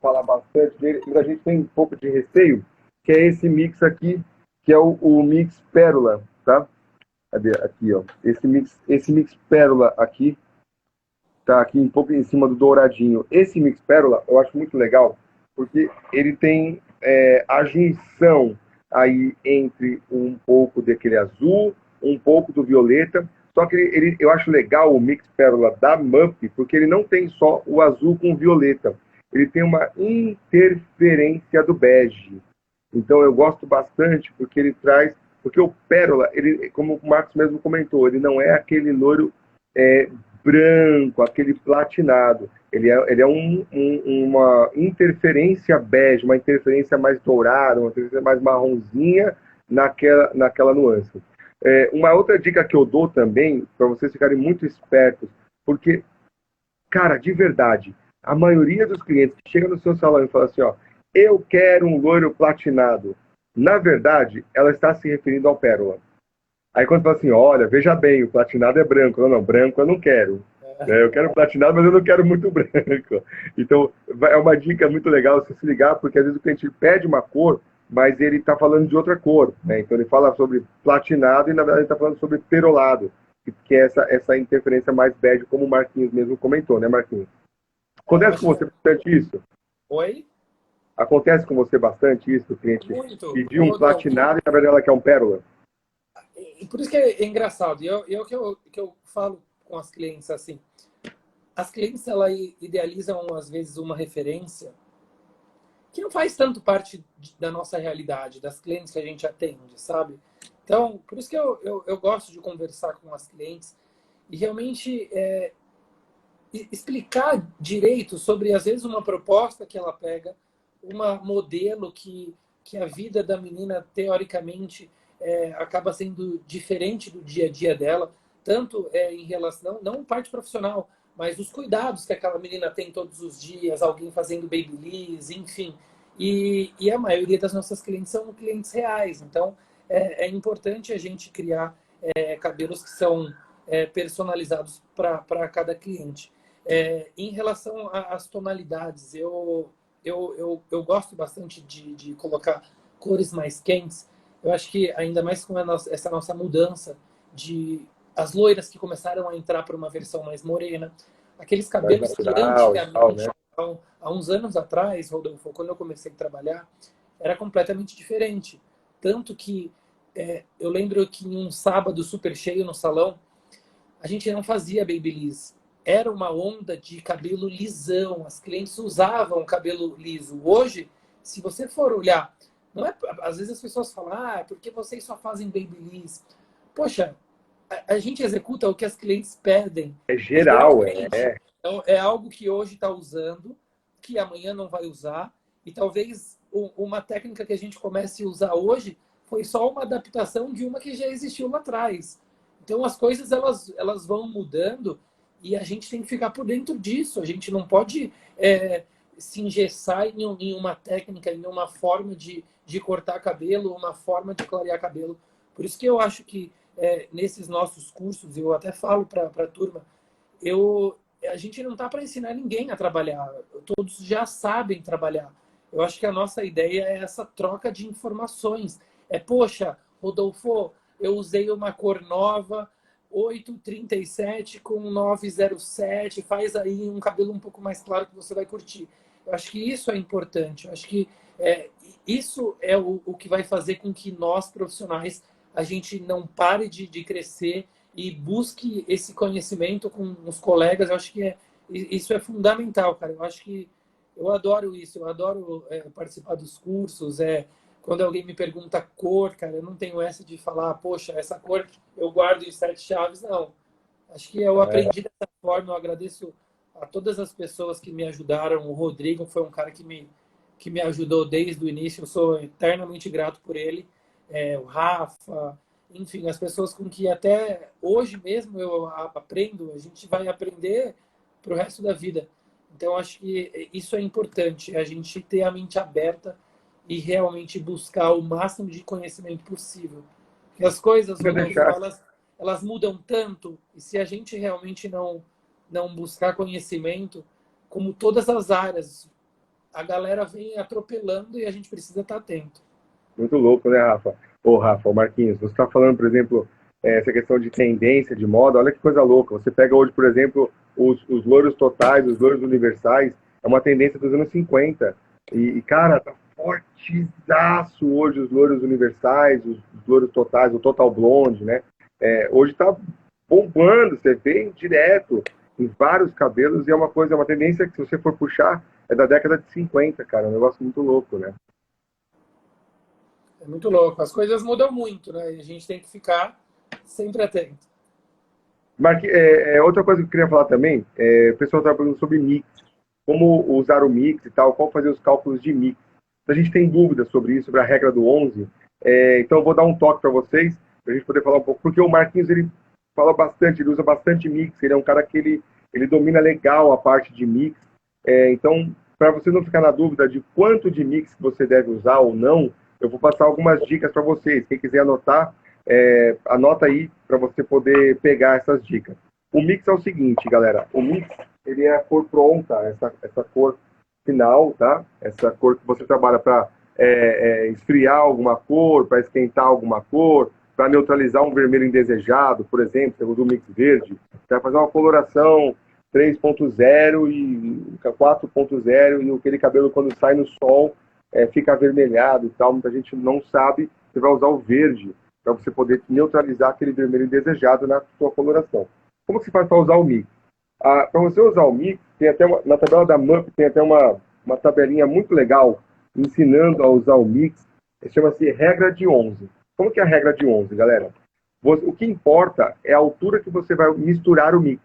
falar bastante dele, mas a gente tem um pouco de receio, que é esse mix aqui, que é o mix pérola, tá? Cadê? Aqui, ó. Esse mix pérola aqui, tá aqui um pouco em cima do douradinho. Esse Mix Pérola eu acho muito legal, porque ele tem a junção aí entre um pouco daquele azul, um pouco do violeta, só que eu acho legal o Mix Pérola da MUP, porque ele não tem só o azul com o violeta, ele tem uma interferência do bege. Então eu gosto bastante porque ele traz, porque o Pérola, ele, como o Marcos mesmo comentou, ele não é aquele loiro branco, aquele platinado. Ele é uma interferência bege, uma interferência mais dourada, uma interferência mais marronzinha naquela nuance. Uma outra dica que eu dou também, para vocês ficarem muito espertos, porque, cara, de verdade, a maioria dos clientes que chega no seu salão e fala assim, ó, eu quero um loiro platinado. Na verdade, ela está se referindo ao Pérola. Aí quando fala assim, olha, veja bem, o platinado é branco. Não, branco eu não quero. Eu quero platinado, mas eu não quero muito branco. Então, é uma dica muito legal você se ligar, porque às vezes o cliente pede uma cor, mas ele está falando de outra cor. Né? Então ele fala sobre platinado e na verdade ele está falando sobre perolado, que é essa interferência mais bege, como o Marquinhos mesmo comentou, né, Marquinhos? Acontece com você bastante isso? Oi? Acontece com você bastante isso, o cliente Muito. pedir um platinado e na verdade ela quer um pérola? E por isso que é engraçado. E é o que eu falo com as clientes assim. As clientes, elas idealizam, às vezes, uma referência que não faz tanto parte da nossa realidade, das clientes que a gente atende, sabe? Então, por isso que eu gosto de conversar com as clientes e realmente explicar direito sobre, às vezes, uma proposta que ela pega, uma modelo que a vida da menina, teoricamente, acaba sendo diferente do dia a dia dela, tanto em relação, não parte profissional, mas os cuidados que aquela menina tem todos os dias, alguém fazendo babyliss, enfim. E a maioria das nossas clientes são clientes reais. Então, é importante a gente criar cabelos que são personalizados para cada cliente. Em relação às tonalidades, eu gosto bastante de colocar cores mais quentes. Eu acho que ainda mais com essa nossa mudança de as loiras que começaram a entrar para uma versão mais morena, aqueles cabelos que antigamente, né? Há uns anos atrás, Rodolfo, quando eu comecei a trabalhar, era completamente diferente. Tanto que eu lembro que em um sábado super cheio no salão, a gente não fazia babyliss. Era uma onda de cabelo lisão. As clientes usavam cabelo liso. Hoje, se você for olhar, não é, às vezes as pessoas falam, porque vocês só fazem babyliss. Poxa, a gente executa o que as clientes pedem. É geral, Então, é algo que hoje está usando, que amanhã não vai usar. E talvez uma técnica que a gente comece a usar hoje foi só uma adaptação de uma que já existiu lá atrás. Então, as coisas elas vão mudando e a gente tem que ficar por dentro disso. A gente não pode se engessar em uma técnica, em uma forma de cortar cabelo, uma forma de clarear cabelo. Por isso que eu acho que nesses nossos cursos, eu até falo para a turma, a gente não está para ensinar ninguém a trabalhar. Todos já sabem trabalhar. Eu acho que a nossa ideia é essa troca de informações. Poxa, Rodolfo, eu usei uma cor nova, 837 com 907, faz aí um cabelo um pouco mais claro que você vai curtir. Eu acho que isso é importante. Eu acho que isso é o que vai fazer com que nós, profissionais, a gente não pare de crescer e busque esse conhecimento com os colegas. Eu acho que isso é fundamental, cara. Eu acho que eu adoro isso. Eu adoro participar dos cursos. Quando alguém me pergunta cor, cara, eu não tenho essa de falar, poxa, essa cor eu guardo em 7 chaves. Não. Acho que eu aprendi dessa forma. Eu agradeço a todas as pessoas que me ajudaram. O Rodrigo foi um cara que me ajudou desde o início. Eu sou eternamente grato por ele. O Rafa, enfim, as pessoas com que até hoje mesmo eu aprendo, a gente vai aprender para o resto da vida. Então, acho que isso é importante, a gente ter a mente aberta e realmente buscar o máximo de conhecimento possível. Porque as coisas, Rodolfo, elas mudam tanto, e se a gente realmente não buscar conhecimento, como todas as áreas, a galera vem atropelando e a gente precisa estar atento. Muito louco, né, Rafa? Rafa, Marquinhos, você está falando, por exemplo, essa questão de tendência, de moda, olha que coisa louca. Você pega hoje, por exemplo, os louros totais, os louros universais, é uma tendência dos anos 50. Cara, tá fortezaço hoje os louros universais, os louros totais, o Total Blonde, né? Hoje tá bombando, você vê direto em vários cabelos e é uma tendência que, se você for puxar, é da década de 50, cara. É um negócio muito louco, né? É muito louco. As coisas mudam muito, né? E a gente tem que ficar sempre atento. Outra coisa que eu queria falar também, o pessoal está perguntando sobre mix, como usar o mix e tal, como fazer os cálculos de mix. Se a gente tem dúvidas sobre isso, sobre a regra do 11, então eu vou dar um toque para vocês, para a gente poder falar um pouco, porque o Marquinhos, ele fala bastante, ele usa bastante mix, ele é um cara que ele domina legal a parte de mix. Então, para você não ficar na dúvida de quanto de mix você deve usar ou não, eu vou passar algumas dicas para vocês. Quem quiser anotar, anota aí para você poder pegar essas dicas. O mix é o seguinte, galera. O mix, ele é a cor pronta, essa cor final, tá? Essa cor que você trabalha para esfriar alguma cor, para esquentar alguma cor, para neutralizar um vermelho indesejado, por exemplo, você usa o mix verde, você vai fazer uma coloração 3.0 e 4.0 e aquele cabelo, quando sai no sol, fica avermelhado e tal. Muita gente não sabe. Você vai usar o verde para você poder neutralizar aquele vermelho indesejado na sua coloração. Como que se faz para usar o mix? Para você usar o mix, tem até na tabela da MUP tem até uma tabelinha muito legal ensinando a usar o mix. Chama-se regra de 11. Como que é a regra de 11, galera? O que importa é a altura que você vai misturar o mix.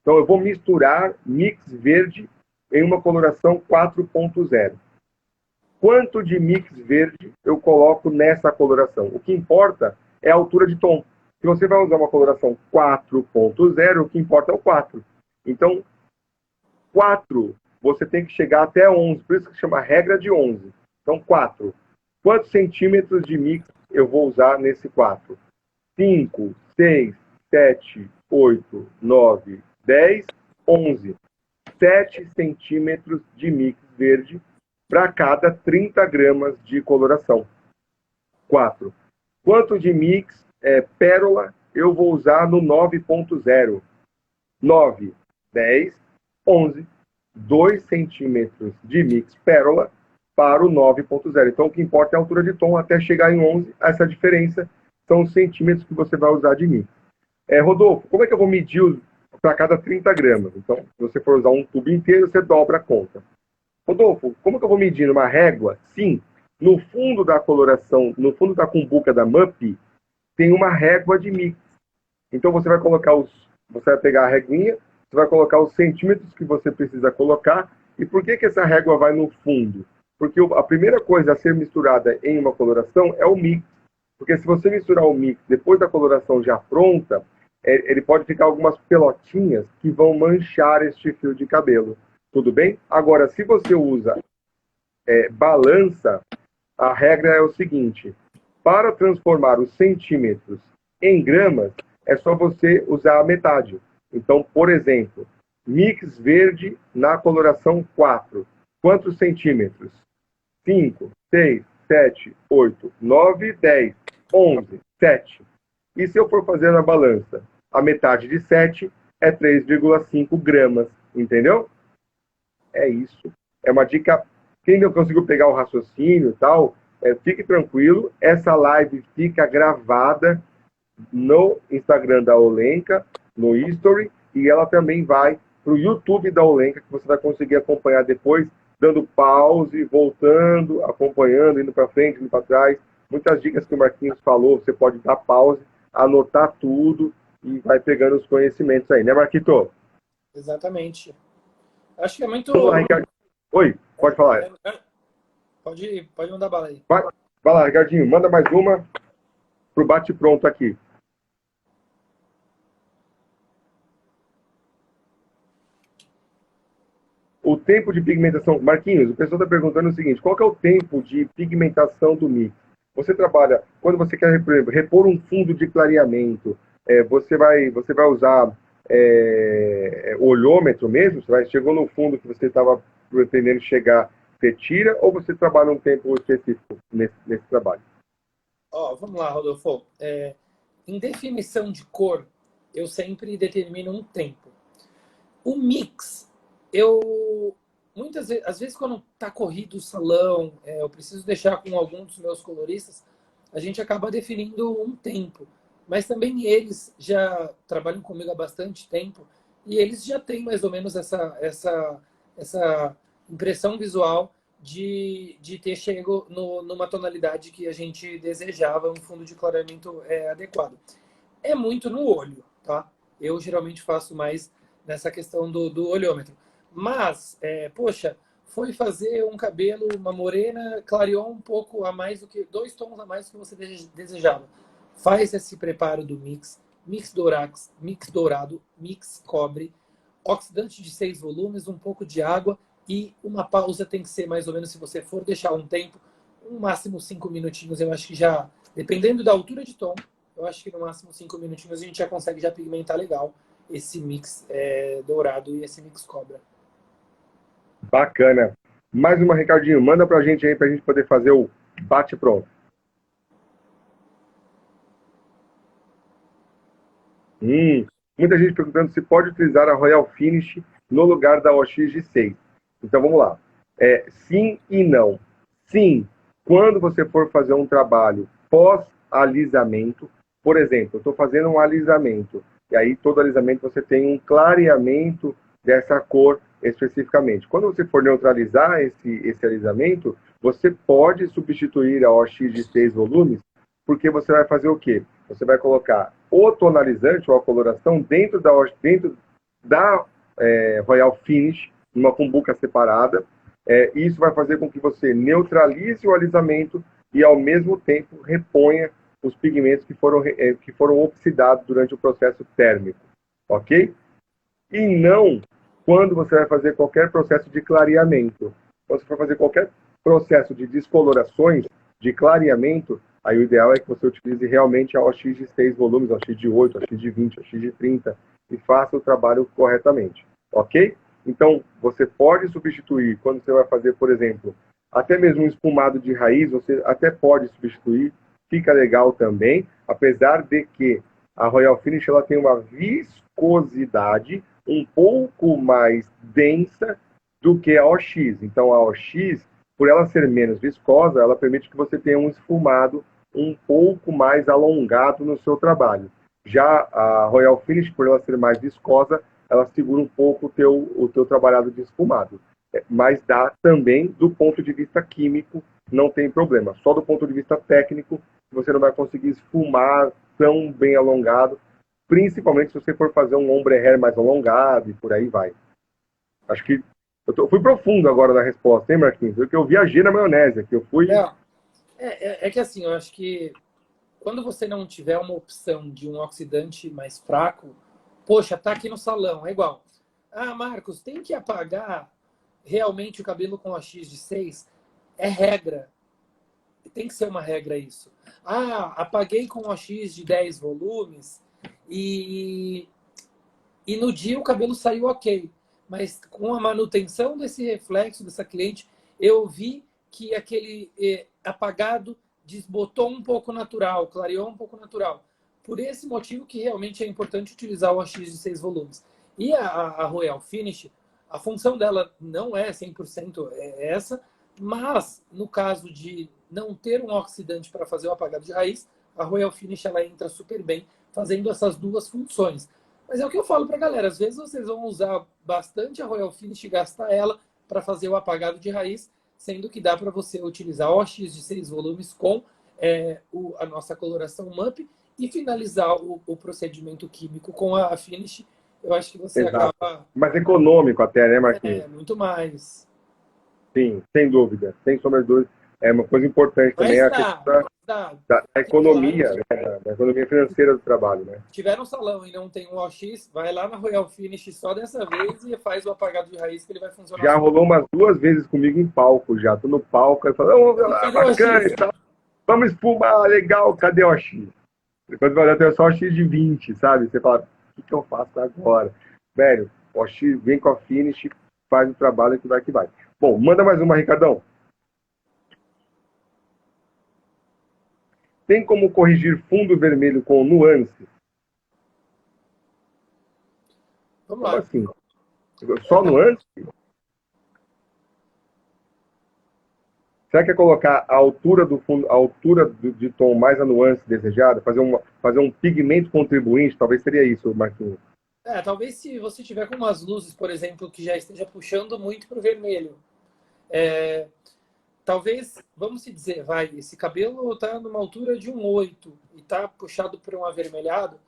Então, eu vou misturar mix verde em uma coloração 4.0. Quanto de mix verde eu coloco nessa coloração? O que importa é a altura de tom. Se você vai usar uma coloração 4.0, o que importa é o 4. Então, 4, você tem que chegar até 11. Por isso que chama regra de 11. Então, 4. Quantos centímetros de mix eu vou usar nesse 4? 5, 6, 7, 8, 9, 10, 11. 7 centímetros de mix verde para cada 30 gramas de coloração. 4. Quanto de mix pérola eu vou usar no 9.0? 9, 10, 11. 2 centímetros de mix pérola para o 9.0. Então, o que importa é a altura de tom até chegar em 11. Essa diferença são os centímetros que você vai usar de mix. Rodolfo, como é que eu vou medir para cada 30 gramas? Então, se você for usar um tubo inteiro, você dobra a conta. Rodolfo, como que eu vou medir numa régua? Sim, no fundo da coloração, no fundo da cumbuca da MUP, tem uma régua de mix. Então você vai colocar você vai pegar a reguinha, você vai colocar os centímetros que você precisa colocar. E por que essa régua vai no fundo? Porque a primeira coisa a ser misturada em uma coloração é o mix. Porque se você misturar o mix depois da coloração já pronta, ele pode ficar algumas pelotinhas que vão manchar este fio de cabelo. Tudo bem? Agora, se você usa balança, a regra é o seguinte: para transformar os centímetros em gramas, é só você usar a metade. Então, por exemplo, mix verde na coloração 4. Quantos centímetros? 5, 6, 7, 8, 9, 10, 11, 7. E se eu for fazer na balança, a metade de 7 é 3,5 gramas. Entendeu? É isso. É uma dica. Quem não conseguiu pegar o raciocínio e tal, fique tranquilo. Essa live fica gravada no Instagram da Olenka, no History, e ela também vai para o YouTube da Olenka, que você vai conseguir acompanhar depois, dando pause, voltando, acompanhando, indo para frente, indo para trás. Muitas dicas que o Marquinhos falou, você pode dar pause, anotar tudo e vai pegando os conhecimentos aí, né, Marquito? Exatamente. Acho que é muito... Vamos lá, Ricardo. Oi, pode falar. Pode mandar bala aí. Vai lá, Ricardinho, manda mais uma pro bate-pronto aqui. O tempo de pigmentação... Marquinhos, o pessoal está perguntando o seguinte: qual que é o tempo de pigmentação do mix? Você trabalha, quando você quer, por exemplo, repor um fundo de clareamento, você vai usar olhômetro mesmo? Chegou no fundo que você estava pretendendo chegar, você tira, ou você trabalha um tempo específico nesse trabalho? Vamos lá, Rodolfo. Em definição de cor, eu sempre determino um tempo. O mix, eu muitas vezes, às vezes quando tá corrido o salão, eu preciso deixar com algum dos meus coloristas, a gente acaba definindo um tempo. Mas também eles já trabalham comigo há bastante tempo e eles já têm mais ou menos essa impressão visual de ter chego numa tonalidade que a gente desejava, um fundo de clareamento adequado. É muito no olho, tá? Eu geralmente faço mais nessa questão do olhômetro. Mas, poxa, foi fazer um cabelo, uma morena, clareou um pouco a mais do que, 2 tons a mais do que você desejava. Faz esse preparo do mix, mix dourado, mix cobre, oxidante de 6 volumes, um pouco de água e uma pausa tem que ser mais ou menos, se você for deixar um tempo, no máximo 5 minutinhos, eu acho que já, dependendo da altura de tom, eu acho que no máximo 5 minutinhos a gente já consegue já pigmentar legal esse mix dourado e esse mix cobra. Bacana. Mais uma, Ricardinho, manda pra gente aí pra gente poder fazer o bate-pronto. Muita gente perguntando se pode utilizar a Royal Finish no lugar da OX de 6. Então vamos lá. Sim e não. Sim, quando você for fazer um trabalho pós-alisamento, por exemplo, eu estou fazendo um alisamento, e aí todo alisamento você tem um clareamento dessa cor especificamente. Quando você for neutralizar esse alisamento, você pode substituir a OX de 6 volumes, porque você vai fazer o quê? Você vai colocar o tonalizante ou a coloração dentro da Royal Finish, numa cumbuca separada. Isso vai fazer com que você neutralize o alisamento e, ao mesmo tempo, reponha os pigmentos que foram oxidados durante o processo térmico. Ok? E não quando você vai fazer qualquer processo de clareamento. Quando você for fazer qualquer processo de descolorações, de clareamento, aí o ideal é que você utilize realmente a OX de 6 volumes, a OX de 8, a OX de 20, a OX de 30 e faça o trabalho corretamente. Ok? Então, você pode substituir, quando você vai fazer, por exemplo, até mesmo um espumado de raiz, você até pode substituir, fica legal também, apesar de que a Royal Finish ela tem uma viscosidade um pouco mais densa do que a OX. Então, a OX, por ela ser menos viscosa, ela permite que você tenha um esfumado um pouco mais alongado no seu trabalho. Já a Royal Finish, por ela ser mais viscosa, ela segura um pouco o teu trabalhado de esfumado. Mas dá também, do ponto de vista químico, não tem problema. Só do ponto de vista técnico, você não vai conseguir esfumar tão bem alongado, principalmente se você for fazer um ombre hair mais alongado e por aí vai. Acho que eu fui profundo agora na resposta, hein, Marquinhos? Porque eu viajei na maionese, que eu fui... É que assim, eu acho que quando você não tiver uma opção de um oxidante mais fraco, poxa, tá aqui no salão, é igual. Ah, Marcos, tem que apagar realmente o cabelo com OX de 6? É regra. Tem que ser uma regra isso. Ah, apaguei com OX de 10 volumes e no dia o cabelo saiu ok. Mas com a manutenção desse reflexo dessa cliente, eu vi que aquele apagado desbotou um pouco natural, clareou um pouco natural. Por esse motivo que realmente é importante utilizar o AX de 6 volumes. E a Royal Finish, a função dela não é 100% essa, mas no caso de não ter um oxidante para fazer o apagado de raiz, a Royal Finish ela entra super bem fazendo essas duas funções. Mas é o que eu falo para a galera, às vezes vocês vão usar bastante a Royal Finish e gastar ela para fazer o apagado de raiz, sendo que dá para você utilizar o OX de 6 volumes com a nossa coloração MUP e finalizar o procedimento químico com a Finish. Eu acho que você Exato. acaba... Mais econômico até, né, Marquinhos? muito mais. Sim, sem dúvida. Sem sombra de dúvida. É uma coisa importante também a questão da economia, né, da economia financeira do trabalho, né? Se tiver um salão e não tem um OX, vai lá na Royal Finish só dessa vez e faz o apagado de raiz que ele vai funcionar. Já rolou umas 2 vezes comigo em palco já. Tô no palco, aí falo, bacana e tal. Vamos espumar, legal, cadê o OX? Depois vai ter só o OX de 20, sabe? Você fala, o que eu faço agora? Velho, o OX vem com a Finish, faz o trabalho que vai que vai. Bom, manda mais uma, Ricardão. Tem como corrigir fundo vermelho com nuance? Vamos lá. Como assim? Só nuance? Será que é colocar a altura do fundo, a altura de tom mais a nuance desejada? Fazer um pigmento contribuinte? Talvez seria isso, Marquinhos. Talvez se você tiver com umas luzes, por exemplo, que já esteja puxando muito para o vermelho. Talvez, vamos se dizer, esse cabelo está numa altura de um 8 e está puxado para um avermelhado.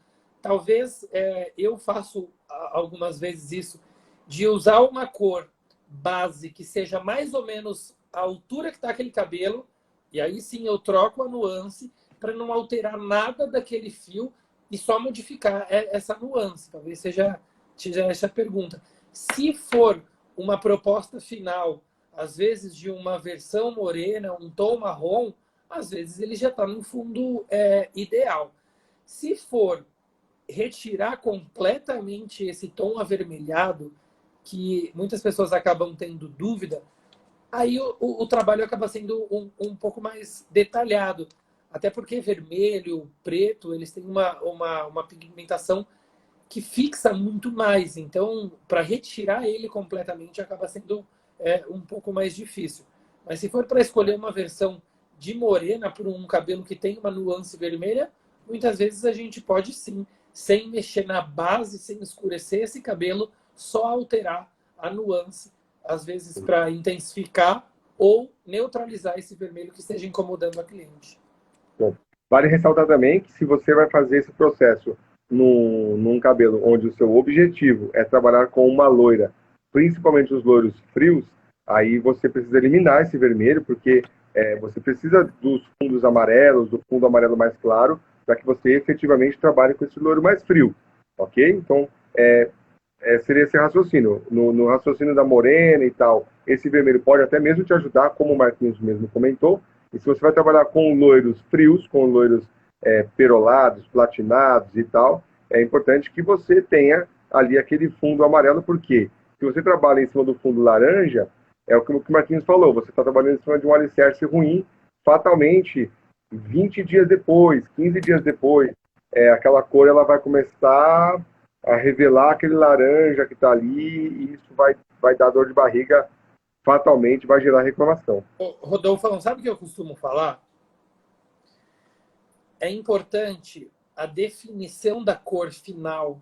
Talvez eu faço algumas vezes isso, de usar uma cor base que seja mais ou menos a altura que está aquele cabelo, e aí sim eu troco a nuance para não alterar nada daquele fio e só modificar essa nuance. Talvez seja essa a pergunta. Se for uma proposta final, às vezes de uma versão morena, um tom marrom, às vezes ele já está no fundo ideal. Se for retirar completamente esse tom avermelhado, que muitas pessoas acabam tendo dúvida, aí o trabalho acaba sendo um pouco mais detalhado. Até porque vermelho, preto, eles têm uma pigmentação que fixa muito mais. Então, para retirar ele completamente, acaba sendo um pouco mais difícil. Mas se for para escolher uma versão de morena por um cabelo que tem uma nuance vermelha, muitas vezes a gente pode sim, sem mexer na base, sem escurecer esse cabelo, só alterar a nuance, às vezes para intensificar ou neutralizar esse vermelho que esteja incomodando a cliente. Bom, vale ressaltar também que se você vai fazer esse processo num cabelo onde o seu objetivo é trabalhar com uma loira, principalmente os loiros frios, aí você precisa eliminar esse vermelho, porque você precisa dos fundos amarelos, do fundo amarelo mais claro, para que você efetivamente trabalhe com esse loiro mais frio, ok? Então, seria esse raciocínio. No raciocínio da morena e tal, esse vermelho pode até mesmo te ajudar, como o Marquinhos mesmo comentou. E se você vai trabalhar com loiros frios, com loiros perolados, platinados e tal, é importante que você tenha ali aquele fundo amarelo, porque se você trabalha em cima do fundo laranja, é o que o Marquinhos falou, você está trabalhando em cima de um alicerce ruim, fatalmente, 20 dias depois, 15 dias depois, aquela cor ela vai começar a revelar aquele laranja que está ali, e isso vai dar dor de barriga, fatalmente vai gerar reclamação. Rodolfo, sabe o que eu costumo falar? É importante a definição da cor final,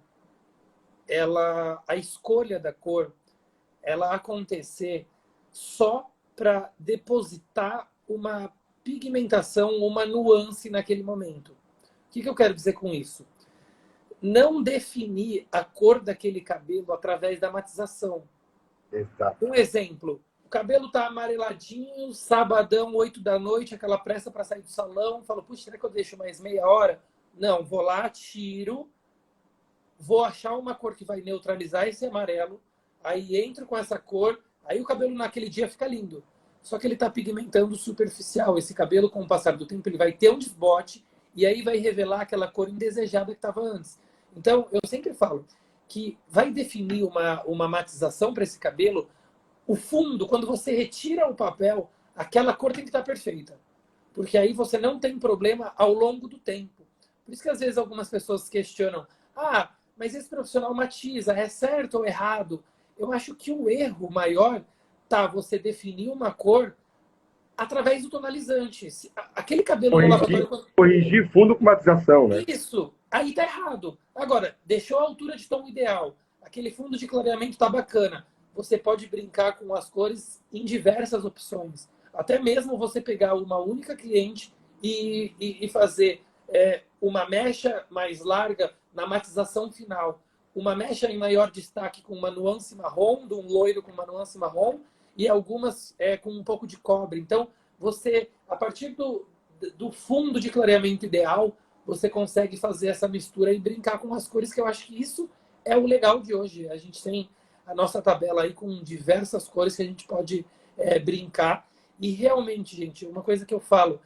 a escolha da cor, ela acontecer só para depositar uma pigmentação, uma nuance naquele momento. O que eu quero dizer com isso? Não definir a cor daquele cabelo através da matização. Exato. Um exemplo, o cabelo tá amareladinho, sabadão, 8 da noite, aquela pressa para sair do salão, falo, puxa, será que eu deixo mais meia hora? Não, vou lá, tiro, vou achar uma cor que vai neutralizar esse amarelo, aí entro com essa cor, aí o cabelo naquele dia fica lindo. Só que ele está pigmentando superficial. Esse cabelo, com o passar do tempo, ele vai ter um desbote e aí vai revelar aquela cor indesejada que estava antes. Então, eu sempre falo que vai definir uma matização para esse cabelo. O fundo, quando você retira o papel, aquela cor tem que estar perfeita. Porque aí você não tem problema ao longo do tempo. Por isso que às vezes algumas pessoas questionam: ah, mas esse profissional matiza, é certo ou errado? Eu acho que o erro maior tá você definir uma cor através do tonalizante. Aquele cabelo no lavatório... Corrigir fundo com matização, né? Isso, aí tá errado. Agora, deixou a altura de tom ideal. Aquele fundo de clareamento tá bacana. Você pode brincar com as cores em diversas opções. Até mesmo você pegar uma única cliente e fazer uma mecha mais larga na matização final. Uma mecha em maior destaque com uma nuance marrom, de um loiro com uma nuance marrom, e algumas com um pouco de cobre. Então, você, a partir do fundo de clareamento ideal, você consegue fazer essa mistura e brincar com as cores, que eu acho que isso é o legal de hoje. A gente tem a nossa tabela aí com diversas cores que a gente pode brincar. E realmente, gente, uma coisa que eu falo,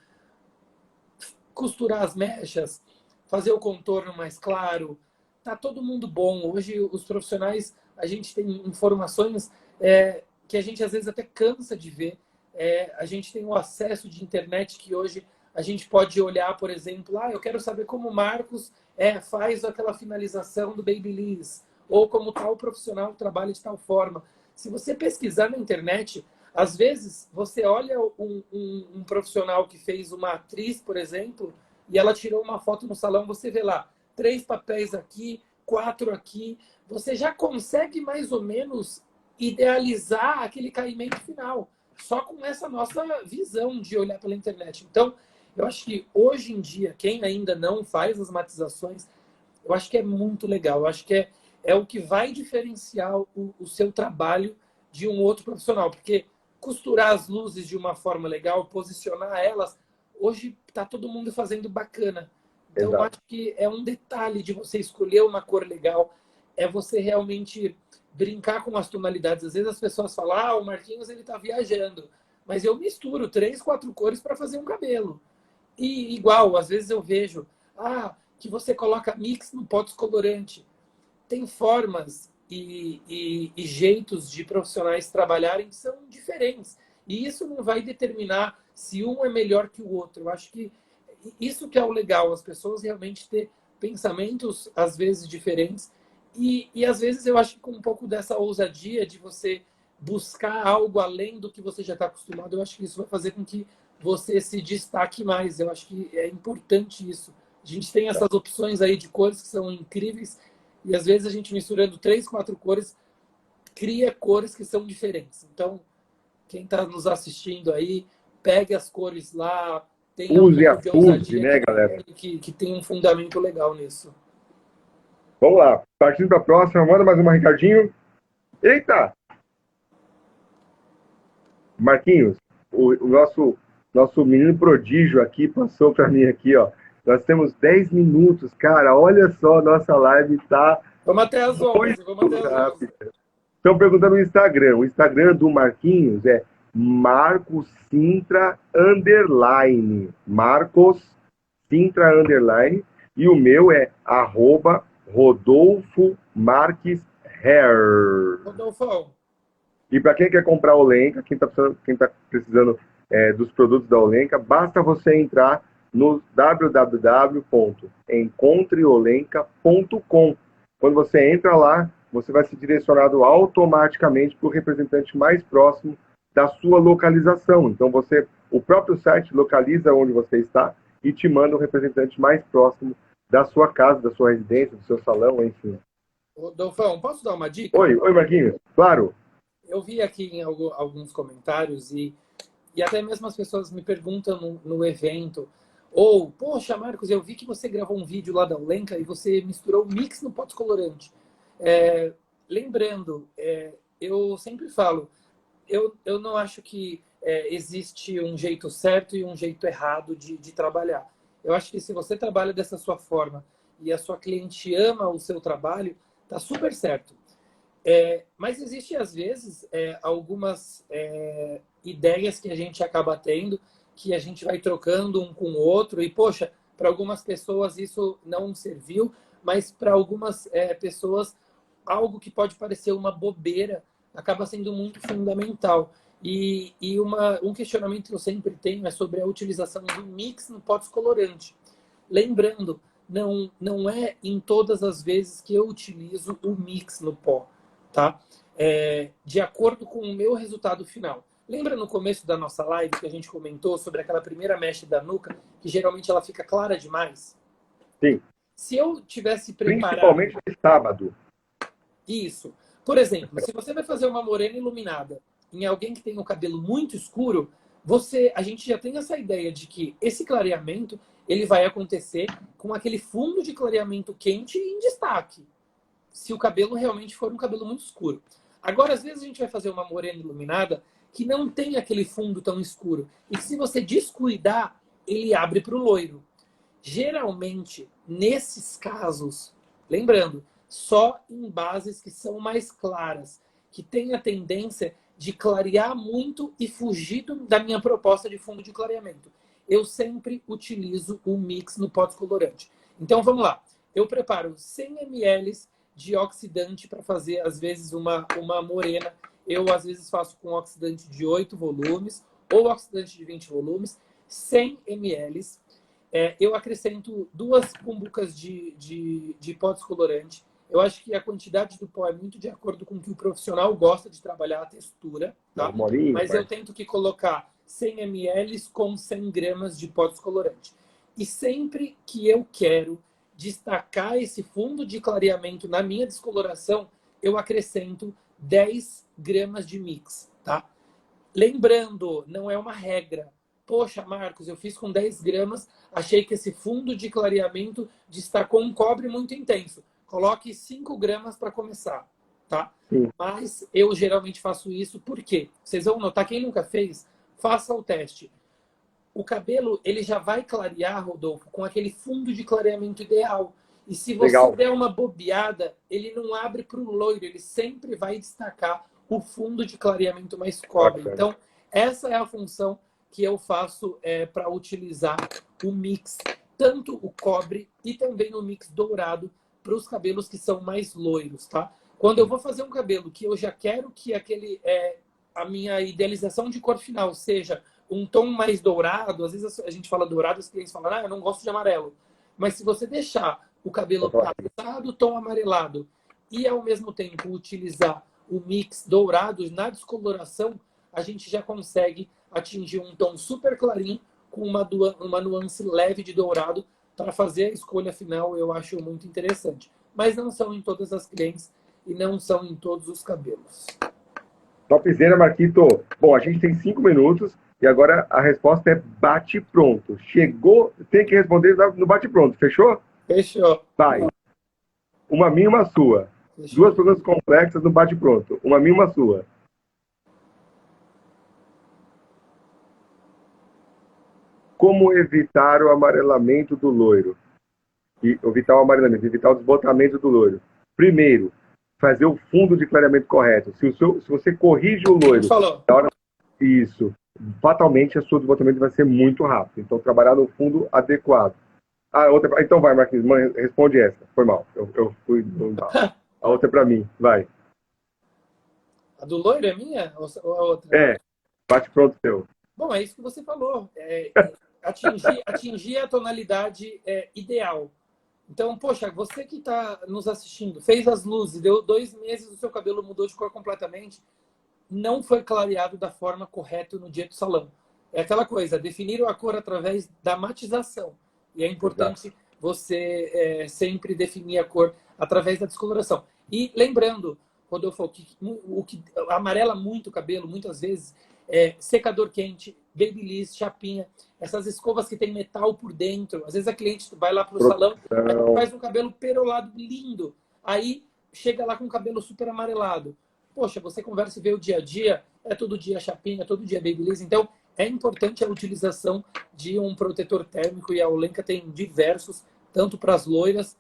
costurar as mechas, fazer o contorno mais claro, tá todo mundo bom. Hoje, os profissionais, a gente tem informações que a gente às vezes até cansa de ver. A gente tem o acesso de internet que hoje a gente pode olhar, por exemplo, eu quero saber como o Marcos faz aquela finalização do Babyliss, ou como tal profissional trabalha de tal forma. Se você pesquisar na internet, às vezes você olha um profissional que fez uma atriz, por exemplo, e ela tirou uma foto no salão, você vê lá, 3 papéis aqui, 4 aqui, você já consegue mais ou menos idealizar aquele caimento final, só com essa nossa visão de olhar pela internet. Então, eu acho que hoje em dia, quem ainda não faz as matizações, eu acho que é muito legal. Eu acho que é o que vai diferenciar o seu trabalho de um outro profissional. Porque costurar as luzes de uma forma legal, posicionar elas, hoje está todo mundo fazendo bacana. Então, eu acho que é um detalhe de você escolher uma cor legal, é você realmente brincar com as tonalidades. Às vezes as pessoas falam, ah, o Marquinhos ele está viajando. Mas eu misturo 3, 4 cores para fazer um cabelo. E igual, às vezes eu vejo, que você coloca mix no pó descolorante. Tem formas e jeitos de profissionais trabalharem que são diferentes. E isso não vai determinar se um é melhor que o outro. Eu acho que isso que é o legal, as pessoas realmente ter pensamentos, às vezes, diferentes. E às vezes eu acho que com um pouco dessa ousadia de você buscar algo além do que você já está acostumado, eu acho que isso vai fazer com que você se destaque mais. Eu acho que é importante isso. A gente tem essas opções aí de cores que são incríveis e às vezes a gente misturando 3, 4 cores cria cores que são diferentes. Então, quem está nos assistindo aí, pegue as cores lá, tenha um Use a pouco de FUSE, ousadia né, galera? que tem um fundamento legal nisso. Vamos lá, partindo para a próxima, manda mais uma, Ricardinho. Eita! Marquinhos, o nosso menino prodígio aqui passou para mim aqui, ó. Nós temos 10 minutos, cara. Olha só, nossa live tá Vamos até as 11, vamos até muito as 11. rápida. Estão perguntando no Instagram. O Instagram do Marquinhos é Marcos Sintra _. Marcos Sintra _ e o meu é @Rodolfo Marques Hair. Rodolfão, E para quem quer comprar Olenka, quem tá precisando dos produtos da Olenka, basta você entrar no www.encontreolenka.com. Quando você entra lá, você vai ser direcionado automaticamente para o representante mais próximo da sua localização. Então, o próprio site localiza onde você está e te manda o representante mais próximo da sua casa, da sua residência, do seu salão, enfim. Rodolfão, posso dar uma dica? Oi, Marquinhos. Claro. Eu vi aqui em alguns comentários e até mesmo as pessoas me perguntam no evento, ou, poxa, Marcos, eu vi que você gravou um vídeo lá da Olenka e você misturou mix no pó descolorante. Lembrando, eu sempre falo, eu não acho que existe um jeito certo e um jeito errado de trabalhar. Eu acho que se você trabalha dessa sua forma e a sua cliente ama o seu trabalho, tá super certo. Mas existe, às vezes, algumas ideias que a gente acaba tendo, que a gente vai trocando um com o outro, e, poxa, para algumas pessoas isso não serviu, mas para algumas pessoas, algo que pode parecer uma bobeira acaba sendo muito fundamental. E um questionamento que eu sempre tenho é sobre a utilização do mix no pó descolorante. Lembrando, não é em todas as vezes que eu utilizo o mix no pó. Tá? De acordo com o meu resultado final. Lembra no começo da nossa live que a gente comentou sobre aquela primeira mesh da nuca, que geralmente ela fica clara demais? Sim. Se eu tivesse preparado... Principalmente no sábado. Isso. Por exemplo, se você vai fazer uma morena iluminada em alguém que tem o cabelo muito escuro, a gente já tem essa ideia de que esse clareamento ele vai acontecer com aquele fundo de clareamento quente em destaque, se o cabelo realmente for um cabelo muito escuro. Agora, às vezes a gente vai fazer uma morena iluminada que não tem aquele fundo tão escuro. E que se você descuidar, ele abre para o loiro. Geralmente, nesses casos, lembrando, só em bases que são mais claras, que têm a tendência de clarear muito e fugir da minha proposta de fundo de clareamento. Eu sempre utilizo o mix no pó descolorante. Então, vamos lá. Eu preparo 100 ml de oxidante para fazer, às vezes, uma morena. Eu, às vezes, faço com oxidante de 8 volumes ou oxidante de 20 volumes, 100 ml. Eu acrescento 2 cumbucas de pó descolorante. Eu acho que a quantidade do pó é muito de acordo com o que o profissional gosta de trabalhar a textura, tá? Mas eu tento que colocar 100 ml com 100 gramas de pó descolorante. E sempre que eu quero destacar esse fundo de clareamento na minha descoloração, eu acrescento 10 gramas de mix, tá? Lembrando, não é uma regra. Poxa, Marcos, eu fiz com 10 gramas, achei que esse fundo de clareamento destacou um cobre muito intenso. Coloque 5 gramas para começar, tá? Sim. Mas eu geralmente faço isso porque vocês vão notar, quem nunca fez, faça o teste. O cabelo, ele já vai clarear, Rodolfo, com aquele fundo de clareamento ideal. E se você der uma bobeada, ele não abre para o loiro, ele sempre vai destacar o fundo de clareamento mais cobre. Então, essa é a função que eu faço para utilizar o mix, tanto o cobre e também o mix dourado para os cabelos que são mais loiros, tá? Quando eu vou fazer um cabelo que eu já quero que a minha idealização de cor final seja um tom mais dourado, às vezes a gente fala dourado, os clientes falam, eu não gosto de amarelo. Mas se você deixar o cabelo passado, tom amarelado, e ao mesmo tempo utilizar o mix dourado na descoloração, a gente já consegue atingir um tom super clarinho com uma nuance leve de dourado para fazer a escolha final. Eu acho muito interessante. Mas não são em todas as clientes e não são em todos os cabelos. Topzera, Marquito. Bom, a gente tem 5 minutos e agora a resposta é bate-pronto. Chegou, tem que responder no bate-pronto. Fechou? Fechou. Vai. Uma minha e uma sua. Fechou. 2 perguntas complexas no bate-pronto. Uma minha e uma sua. Como evitar o amarelamento do loiro? Evitar o amarelamento, evitar o desbotamento do loiro. Primeiro, fazer o fundo de clareamento correto. Se você corrige o loiro, na hora, isso, fatalmente o seu desbotamento vai ser muito rápido. Então, trabalhar no fundo adequado. Então vai, Marquinhos, responde essa. Foi mal. Eu fui mal. A outra é para mim. Vai. A do loiro é minha ou a outra? É. Bate pronto seu. Bom, é isso que você falou. Atingir a tonalidade ideal. Então, poxa, você que está nos assistindo, fez as luzes, deu 2 meses, o seu cabelo mudou de cor completamente, não foi clareado da forma correta no dia do salão. É aquela coisa, definiram a cor através da matização. E é importante você sempre definir a cor através da descoloração. E lembrando, Rodolfo, o que amarela muito o cabelo, muitas vezes, secador quente, babyliss, chapinha, essas escovas que tem metal por dentro. Às vezes a cliente vai lá para o salão, faz um cabelo perolado lindo, aí chega lá com o cabelo super amarelado. Poxa, você conversa e vê o dia a dia, é todo dia chapinha, todo dia babyliss. Então, é importante a utilização de um protetor térmico, e a Olenka tem diversos, tanto para as loiras,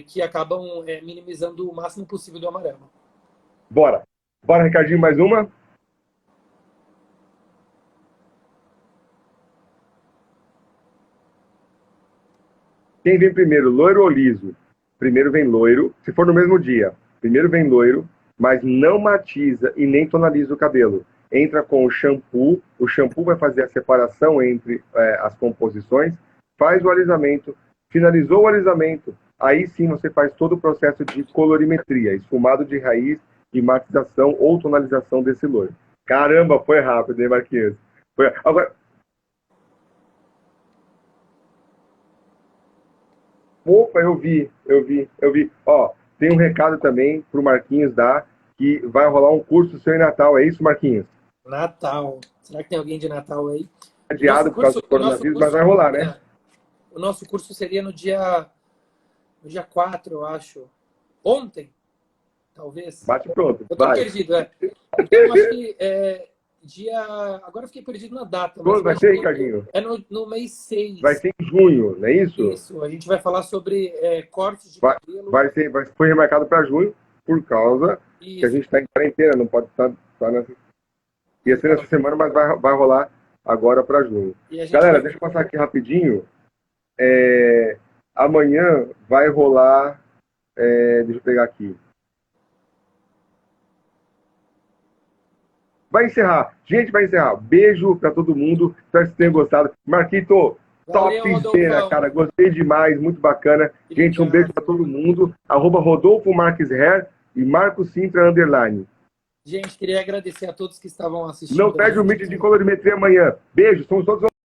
que acabam minimizando o máximo possível do amarelo. Bora, Ricardinho, mais uma? Quem vem primeiro, loiro ou liso? Primeiro vem loiro, se for no mesmo dia. Primeiro vem loiro, mas não matiza e nem tonaliza o cabelo. Entra com o shampoo vai fazer a separação entre as composições, faz o alisamento, finalizou o alisamento, aí sim você faz todo o processo de colorimetria, esfumado de raiz e matização ou tonalização desse loiro. Caramba, foi rápido, hein, Marquinhos? Agora, opa, eu vi. Ó, tem um recado também pro Marquinhos dar, que vai rolar um curso seu em Natal, é isso, Marquinhos? Natal. Será que tem alguém de Natal aí? Adiado por causa do coronavírus, mas vai rolar, né? O nosso curso seria no dia 4, eu acho. Ontem, talvez. Bate pronto, eu tô perdido, Então, eu acho que agora eu fiquei perdido na data. Mas vai ser, Ricardinho? É no mês 6. Vai ser em junho, não é isso? Isso, a gente vai falar sobre cortes de cabelo. Foi remarcado para junho, por causa que a gente está em quarentena, não pode estar nessa... Ia ser nessa semana, mas vai rolar agora para junho. Galera, deixa eu passar aqui rapidinho. Amanhã vai rolar... deixa eu pegar aqui. Vai encerrar. Gente, vai encerrar. Beijo para todo mundo. Espero que vocês tenham gostado. Marquito, Valeu, Topzera, Rodolfão. cara. Gostei demais, muito bacana. Gente, um beijo para todo mundo. @Rodolfo Marques Hair e Marco Sintra _. Gente, queria agradecer a todos que estavam assistindo. Não perde o Meet de colorimetria amanhã. Beijo, somos todos